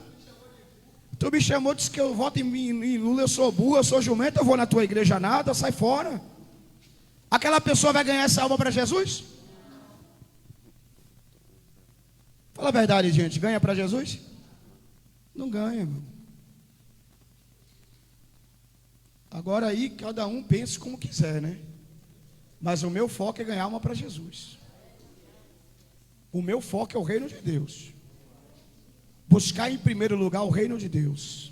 Tu me chamou, disse que eu voto em Lula, eu sou burro, eu sou jumento, eu vou na tua igreja nada, sai fora. Aquela pessoa vai ganhar essa alma para Jesus? Fala a verdade, gente, ganha para Jesus? Não ganha, irmão. Agora aí, cada um pense como quiser, né? Mas o meu foco é ganhar alma para Jesus. O meu foco é o reino de Deus. Buscar em primeiro lugar o reino de Deus.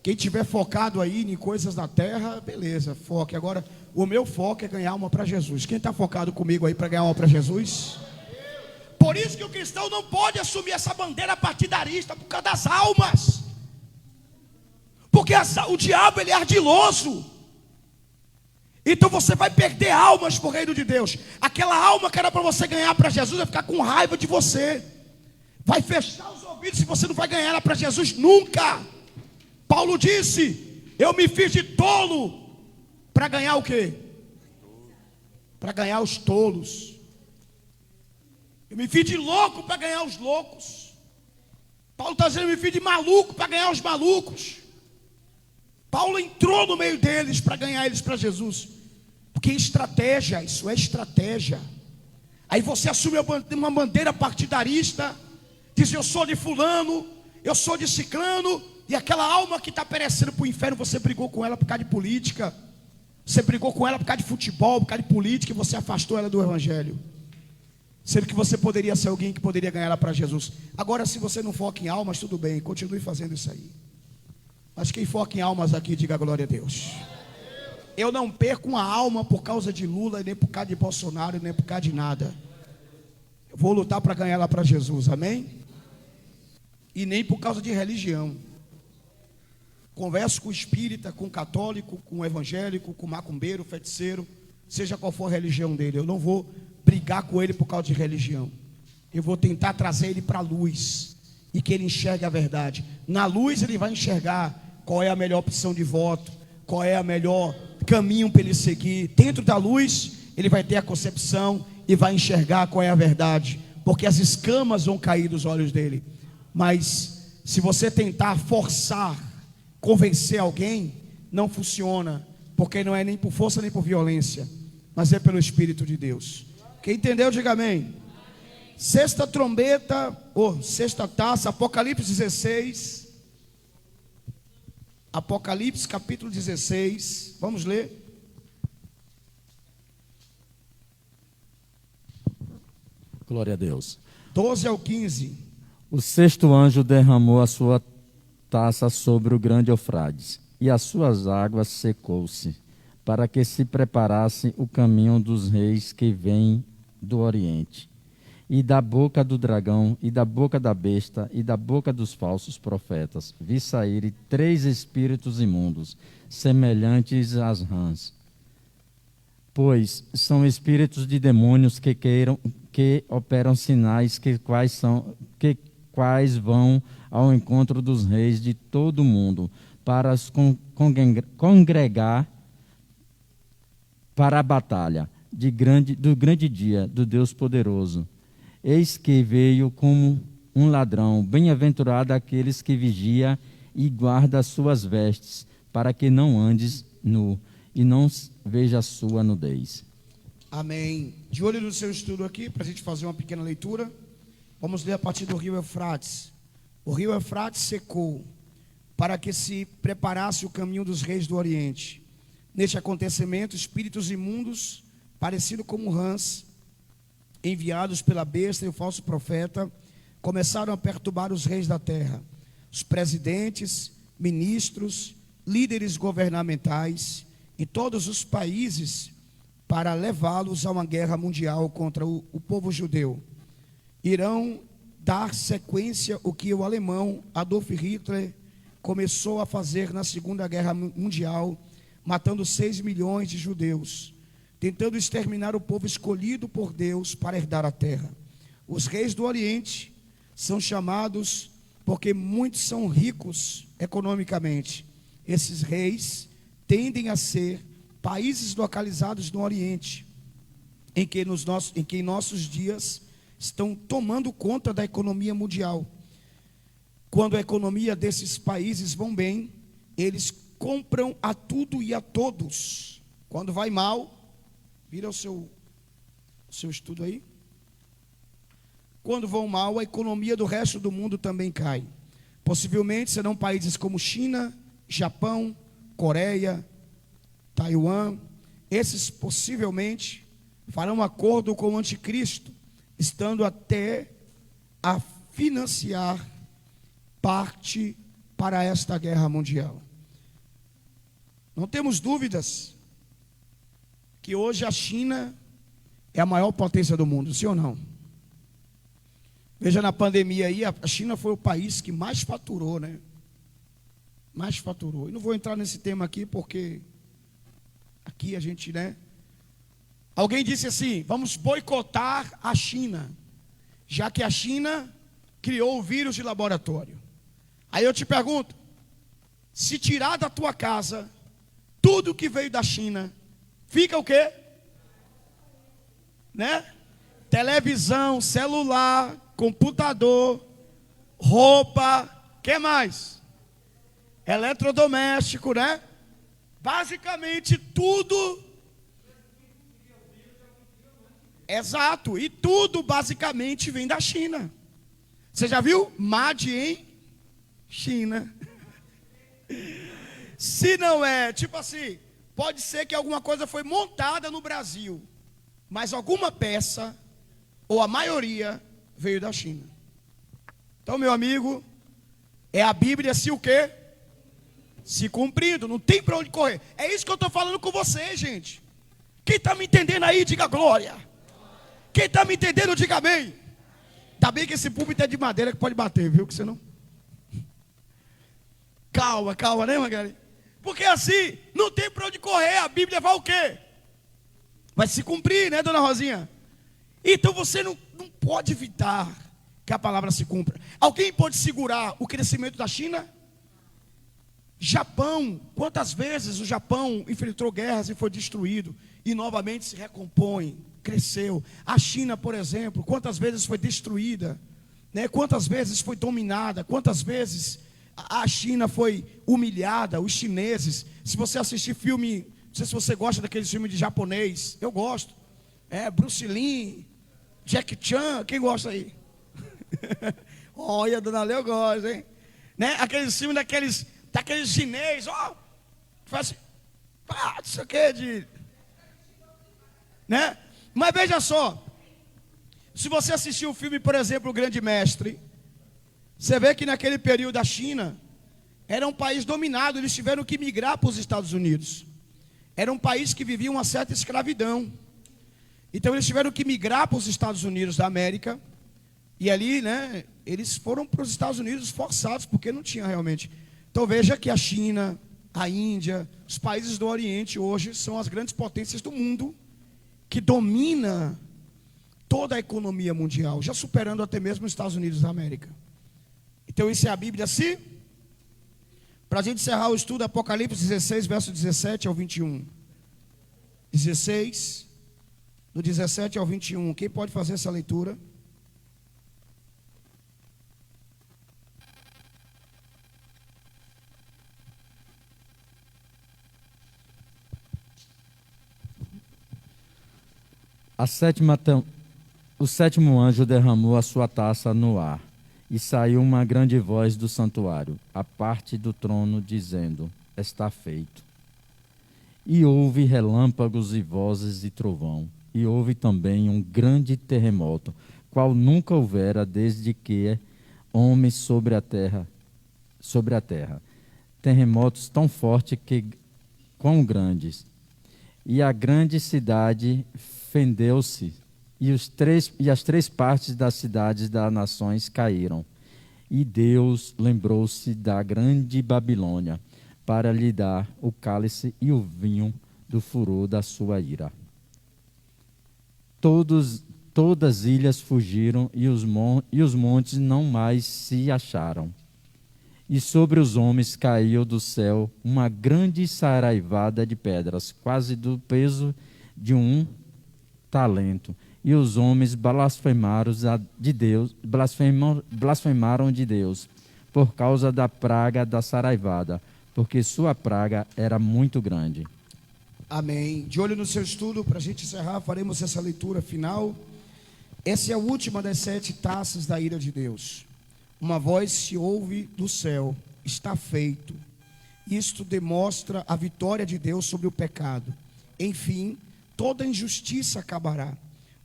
Quem tiver focado aí em coisas da terra, beleza, foque. Agora, o meu foco é ganhar alma para Jesus. Quem está focado comigo aí para ganhar alma para Jesus? Por isso que o cristão não pode assumir essa bandeira partidarista, por causa das almas. Porque o diabo, ele é ardiloso. Então você vai perder almas para o reino de Deus. Aquela alma que era para você ganhar para Jesus vai ficar com raiva de você. Vai fechar os ouvidos se você não vai ganhar ela para Jesus nunca. Paulo disse: eu me fiz de tolo para ganhar o quê? Para ganhar os tolos. Eu me fiz de louco para ganhar os loucos. Paulo está dizendo: eu me fiz de maluco para ganhar os malucos. Paulo entrou no meio deles para ganhar eles para Jesus. Porque estratégia, isso é estratégia. Aí você assume uma bandeira partidarista, diz: eu sou de fulano, eu sou de ciclano. E aquela alma que está perecendo para o inferno, você brigou com ela por causa de política. Você brigou com ela por causa de futebol, por causa de política, e você afastou ela do evangelho. Sendo que você poderia ser alguém que poderia ganhar ela para Jesus. Agora, se você não foca em almas, tudo bem, continue fazendo isso aí. Mas quem foca em almas aqui, diga glória a Deus. Eu não perco uma alma por causa de Lula, nem por causa de Bolsonaro, nem por causa de nada. Eu vou lutar para ganhar ela para Jesus, amém? E nem por causa de religião. Converso com o espírita, com o católico, com o evangélico, com o macumbeiro, feiticeiro, seja qual for a religião dele. Eu não vou brigar com ele por causa de religião. Eu vou tentar trazer ele para a luz e que ele enxergue a verdade. Na luz ele vai enxergar qual é a melhor opção de voto, qual é o melhor caminho para ele seguir. Dentro da luz ele vai ter a concepção e vai enxergar qual é a verdade, porque as escamas vão cair dos olhos dele. Mas se você tentar forçar, convencer alguém, não funciona, porque não é nem por força nem por violência, mas é pelo Espírito de Deus. Quem entendeu, diga amém. Sexta trombeta, ou sexta taça, Apocalipse 16. Apocalipse capítulo 16. Vamos ler. Glória a Deus. 12 ao 15. O sexto anjo derramou a sua taça sobre o grande Eufrates, e as suas águas secou-se, para que se preparasse o caminho dos reis que vêm do Oriente. E da boca do dragão, e da boca da besta, e da boca dos falsos profetas, vi saírem 3 espíritos imundos, semelhantes às rãs. Pois são espíritos de demônios que operam sinais quais vão ao encontro dos reis de todo o mundo, para os congregar para a batalha do grande dia do Deus poderoso. Eis que veio como um ladrão, bem-aventurado aqueles que vigia e guarda as suas vestes, para que não andes nu e não veja a sua nudez. Amém. De olho no seu estudo aqui, para a gente fazer uma pequena leitura. Vamos ler a partir do rio Eufrates. O rio Eufrates secou, para que se preparasse o caminho dos reis do Oriente. Neste acontecimento, espíritos imundos, parecidos como rãs, enviados pela besta e o falso profeta, começaram a perturbar os reis da terra, os presidentes, ministros, líderes governamentais e todos os países, para levá-los a uma guerra mundial contra o povo judeu. Irão dar sequência ao que o alemão Adolf Hitler começou a fazer na Segunda Guerra Mundial, matando 6 milhões de judeus, tentando exterminar o povo escolhido por Deus para herdar a terra. Os reis do Oriente são chamados porque muitos são ricos economicamente. Esses reis tendem a ser países localizados no Oriente, em que em nossos dias estão tomando conta da economia mundial. Quando a economia desses países vão bem, eles compram a tudo e a todos. Quando vai mal, vira o seu estudo aí. Quando vão mal, a economia do resto do mundo também cai. Possivelmente serão países como China, Japão, Coreia, Taiwan. Esses possivelmente farão acordo com o anticristo, estando até a financiar parte para esta guerra mundial. Não temos dúvidas que hoje a China é a maior potência do mundo, sim ou não? Veja, na pandemia aí, a China foi o país que mais faturou, né? Mais faturou. E não vou entrar nesse tema aqui, porque aqui a gente, né? Alguém disse assim, vamos boicotar a China, já que a China criou o vírus de laboratório. Aí eu te pergunto, se tirar da tua casa tudo que veio da China, fica o quê? Né? Televisão, celular, computador, roupa, que mais? Eletrodoméstico, né? Basicamente tudo. Exato, e tudo basicamente vem da China. Você já viu? Made em China. Se não é, tipo assim, pode ser que alguma coisa foi montada no Brasil, mas alguma peça, ou a maioria, veio da China. Então, meu amigo, é a Bíblia se o quê? Se cumprindo, não tem para onde correr. É isso que eu estou falando com você, gente. Quem está me entendendo aí, diga glória. Quem está me entendendo, diga amém. Tá bem que esse púlpito é de madeira que pode bater, viu? Que você não... Calma, calma, né, Magali? Porque assim, não tem para onde correr. A Bíblia vai o quê? Vai se cumprir, né, dona Rosinha? Então você não pode evitar que a palavra se cumpra. Alguém pode segurar o crescimento da China? Japão, quantas vezes o Japão infiltrou guerras e foi destruído e novamente se recompõe, cresceu. A China, por exemplo, quantas vezes foi destruída, né? Quantas vezes foi dominada, quantas vezes a China foi humilhada, os chineses. Se você assistir filme, não sei se você gosta daqueles filmes de japonês, eu gosto. Bruce Lee, Jack Chan, quem gosta aí? Olha, dona Leo gosta, hein? Né? Aqueles filmes daqueles chinês, ó, que faz assim, isso aqui é de... Né? Mas veja só, se você assistir o filme, por exemplo, O Grande Mestre, você vê que naquele período a China era um país dominado, eles tiveram que migrar para os Estados Unidos. Era um país que vivia uma certa escravidão. Então eles tiveram que migrar para os Estados Unidos da América. E ali, né, eles foram para os Estados Unidos forçados, porque não tinha realmente. Então veja que a China, a Índia, os países do Oriente hoje são as grandes potências do mundo, que domina toda a economia mundial, já superando até mesmo os Estados Unidos da América. Então isso é a Bíblia assim. Para a gente encerrar o estudo, Apocalipse 16, verso 17 ao 21. 16, do 17 ao 21. Quem pode fazer essa leitura? O sétimo anjo derramou a sua taça no ar, e saiu uma grande voz do santuário, à parte do trono, dizendo: está feito. E houve relâmpagos e vozes de trovão, e houve também um grande terremoto, qual nunca houvera desde que homens sobre a terra. Terremotos tão fortes que quão grandes. E a grande cidade fendeu-se, e as três partes das cidades das nações caíram. E Deus lembrou-se da grande Babilônia, para lhe dar o cálice e o vinho do furor da sua ira. Todas as ilhas fugiram, e os montes não mais se acharam. E sobre os homens caiu do céu uma grande saraivada de pedras, quase do peso de um talento, e os homens blasfemaram de Deus por causa da praga da saraivada, porque sua praga era muito grande. Amém. De olho no seu estudo, para a gente encerrar, faremos essa leitura final. Essa é a última das 7 taças da ira de Deus. Uma voz se ouve do céu: está feito. Isto demonstra a vitória de Deus sobre o pecado. Enfim, toda injustiça acabará.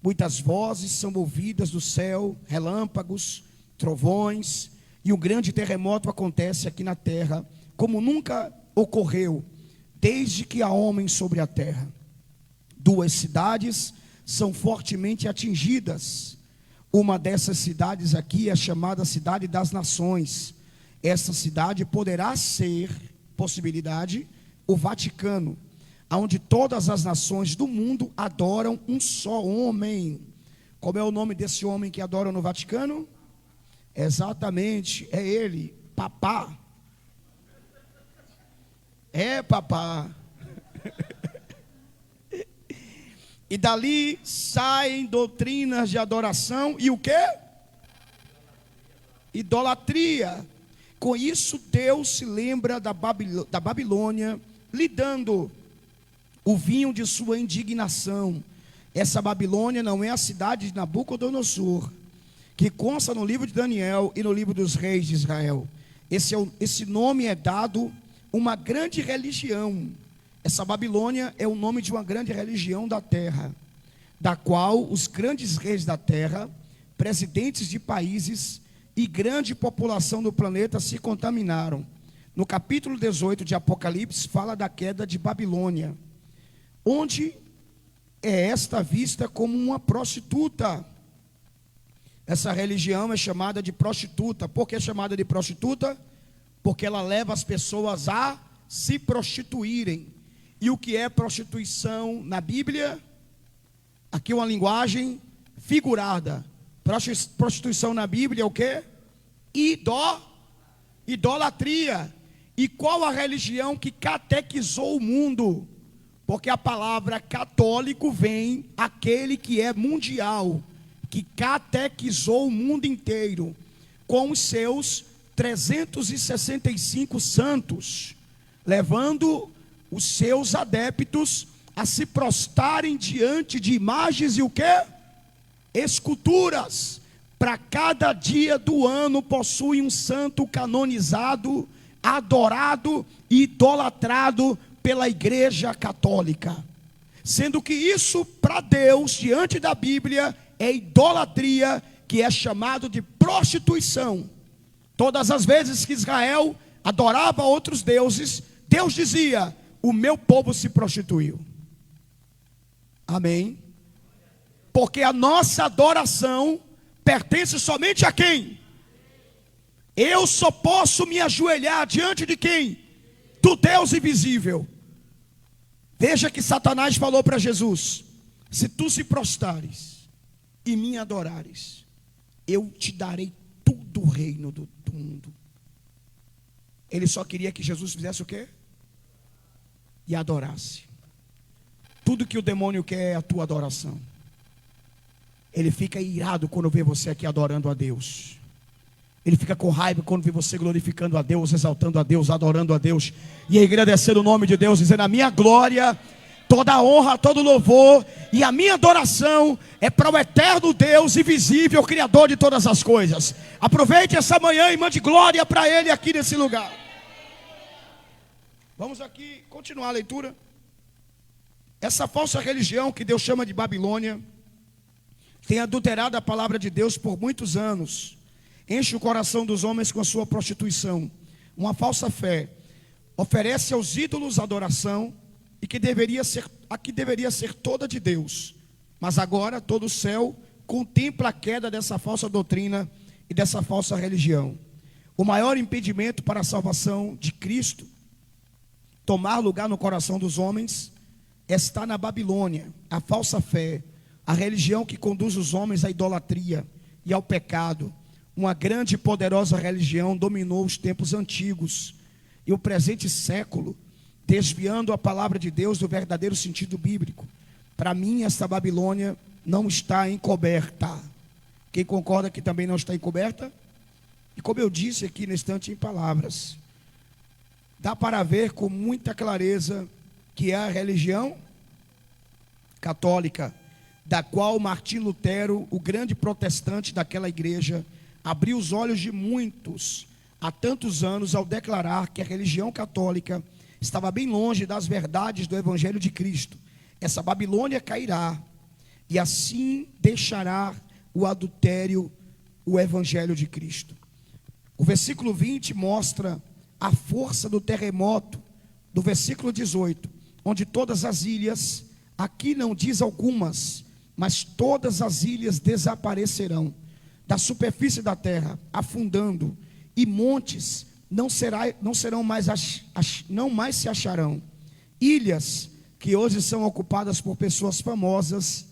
Muitas vozes são ouvidas do céu, relâmpagos, trovões, e um grande terremoto acontece aqui na terra, como nunca ocorreu desde que há homem sobre a terra. 2 cidades são fortemente atingidas. Uma dessas cidades aqui é chamada Cidade das Nações. Essa cidade poderá ser, possibilidade, o Vaticano, onde todas as nações do mundo adoram um só homem. Como é o nome desse homem que adora no Vaticano? Exatamente, é ele, Papá. É Papá. E dali saem doutrinas de adoração e o quê? Idolatria. Com isso Deus se lembra da Babilônia, lhe dando o vinho de sua indignação. Essa Babilônia não é a cidade de Nabucodonosor, que consta no livro de Daniel e no livro dos reis de Israel. Esse nome é dado uma grande religião. Essa Babilônia é o nome de uma grande religião da terra, da qual os grandes reis da terra, presidentes de países e grande população do planeta se contaminaram. No capítulo 18 de Apocalipse fala da queda de Babilônia, onde é esta vista como uma prostituta. Essa religião é chamada de prostituta. Por que é chamada de prostituta? Porque ela leva as pessoas a se prostituírem. E o que é prostituição na Bíblia? Aqui uma linguagem figurada. Prostituição na Bíblia é o quê? Idolatria. E qual a religião que catequizou o mundo? Porque a palavra católico vem aquele que é mundial, que catequizou o mundo inteiro, com os seus 365 santos, levando os seus adeptos a se prostrarem diante de imagens e o quê? Esculturas. Para cada dia do ano possui um santo canonizado, adorado e idolatrado pela Igreja Católica. Sendo que isso para Deus, diante da Bíblia, é idolatria, que é chamado de prostituição. Todas as vezes que Israel adorava outros deuses, Deus dizia: o meu povo se prostituiu. Amém? Porque a nossa adoração pertence somente a quem? Eu só posso me ajoelhar diante de quem? Do Deus invisível. Veja que Satanás falou para Jesus: se tu se prostrares e me adorares, eu te darei todo o reino do mundo. Ele só queria que Jesus fizesse o quê? E adorasse. Tudo que o demônio quer é a tua adoração. Ele fica irado quando vê você aqui adorando a Deus. Ele fica com raiva quando vê você glorificando a Deus, exaltando a Deus, adorando a Deus e agradecendo o nome de Deus, dizendo: a minha glória, toda a honra, todo o louvor e a minha adoração é para o eterno Deus invisível, Criador de todas as coisas. Aproveite essa manhã e mande glória para Ele aqui nesse lugar. Vamos aqui continuar a leitura. Essa falsa religião que Deus chama de Babilônia tem adulterado a palavra de Deus por muitos anos. Enche o coração dos homens com a sua prostituição. Uma falsa fé. Oferece aos ídolos adoração e que deveria ser toda de Deus. Mas agora todo o céu contempla a queda dessa falsa doutrina e dessa falsa religião. O maior impedimento para a salvação de Cristo tomar lugar no coração dos homens está na Babilônia, a falsa fé, a religião que conduz os homens à idolatria e ao pecado. Uma grande e poderosa religião dominou os tempos antigos e o presente século, desviando a palavra de Deus do verdadeiro sentido bíblico. Para mim, esta Babilônia não está encoberta. Quem concorda que também não está encoberta? E como eu disse aqui nesse instante em palavras, dá para ver com muita clareza que é a religião católica, da qual Martim Lutero, o grande protestante daquela igreja, abriu os olhos de muitos há tantos anos ao declarar que a religião católica estava bem longe das verdades do Evangelho de Cristo. Essa Babilônia cairá e assim deixará o adultério o Evangelho de Cristo. O versículo 20 mostra a força do terremoto do versículo 18, onde todas as ilhas, aqui não diz algumas, mas todas as ilhas desaparecerão da superfície da terra, afundando, e montes não mais se acharão. Ilhas que hoje são ocupadas por pessoas famosas,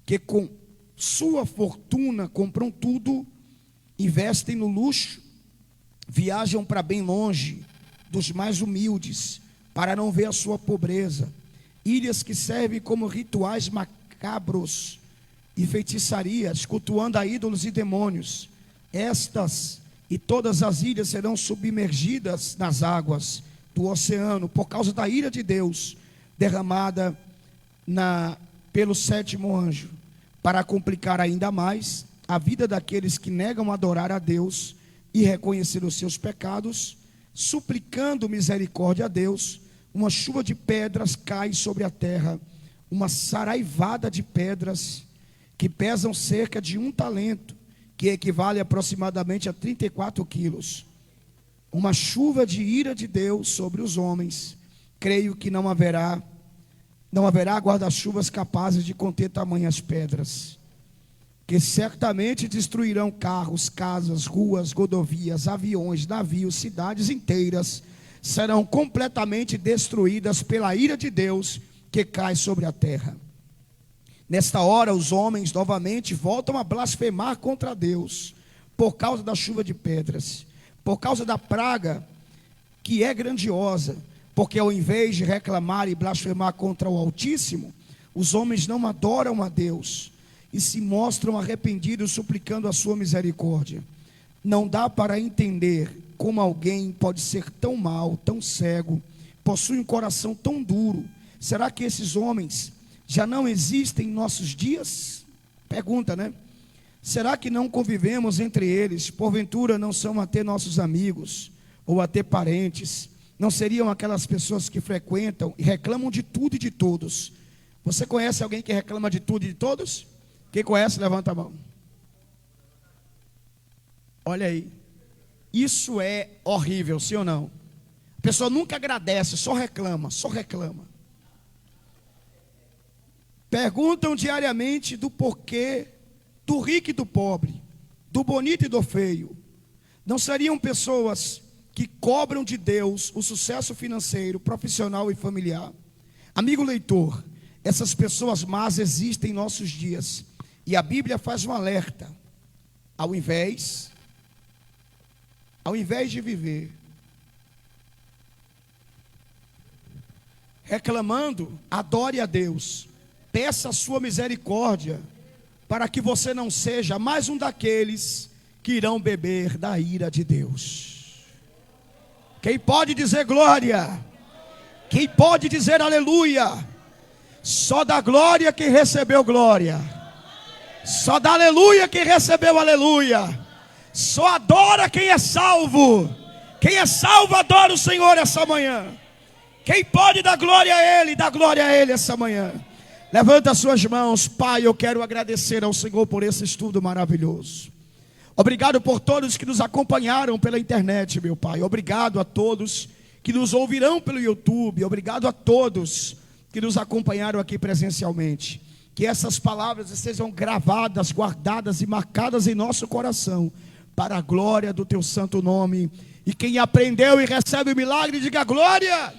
que com sua fortuna compram tudo, investem no luxo, viajam para bem longe dos mais humildes, para não ver a sua pobreza. Ilhas que servem como rituais macabros e feitiçarias, cultuando a ídolos e demônios. Estas e todas as ilhas serão submergidas nas águas do oceano, por causa da ira de Deus, derramada pelo sétimo anjo, para complicar ainda mais a vida daqueles que negam adorar a Deus e reconhecer os seus pecados. Suplicando misericórdia a Deus, uma chuva de pedras cai sobre a terra, uma saraivada de pedras que pesam cerca de 1 talento, que equivale aproximadamente a 34 quilos. Uma chuva de ira de Deus sobre os homens. Creio que não haverá guarda-chuvas capazes de conter tamanhas pedras, que certamente destruirão carros, casas, ruas, rodovias, aviões, navios, cidades inteiras serão completamente destruídas pela ira de Deus que cai sobre a terra. Nesta hora, os homens novamente voltam a blasfemar contra Deus, por causa da chuva de pedras, por causa da praga, que é grandiosa, porque ao invés de reclamar e blasfemar contra o Altíssimo, os homens não adoram a Deus, e se mostram arrependidos, suplicando a sua misericórdia. Não dá para entender como alguém pode ser tão mau, tão cego, possui um coração tão duro. Será que esses homens já não existem em nossos dias? Pergunta, né? Será que não convivemos entre eles? Porventura não são até nossos amigos, ou até parentes? Não seriam aquelas pessoas que frequentam e reclamam de tudo e de todos? Você conhece alguém que reclama de tudo e de todos? Quem conhece, levanta a mão. Olha aí. Isso é horrível, sim ou não? A pessoa nunca agradece, só reclama, só reclama. Perguntam diariamente do porquê do rico e do pobre, do bonito e do feio. Não seriam pessoas que cobram de Deus o sucesso financeiro, profissional e familiar? Amigo leitor, essas pessoas más existem em nossos dias. E a Bíblia faz um alerta. Ao invés de viver reclamando, adore a Deus. Peça a sua misericórdia, para que você não seja mais um daqueles que irão beber da ira de Deus. Quem pode dizer glória? Quem pode dizer aleluia? Só dá glória quem recebeu glória. Só dá aleluia quem recebeu aleluia. Só adora quem é salvo. Quem é salvo adora o Senhor essa manhã. Quem pode dar glória a Ele, dá glória a Ele essa manhã. Levanta as suas mãos. Pai, eu quero agradecer ao Senhor por esse estudo maravilhoso. Obrigado por todos que nos acompanharam pela internet, meu Pai. Obrigado a todos que nos ouvirão pelo YouTube. Obrigado a todos que nos acompanharam aqui presencialmente. Que essas palavras sejam gravadas, guardadas e marcadas em nosso coração, para a glória do Teu santo nome. E quem aprendeu e recebe o milagre, diga glória.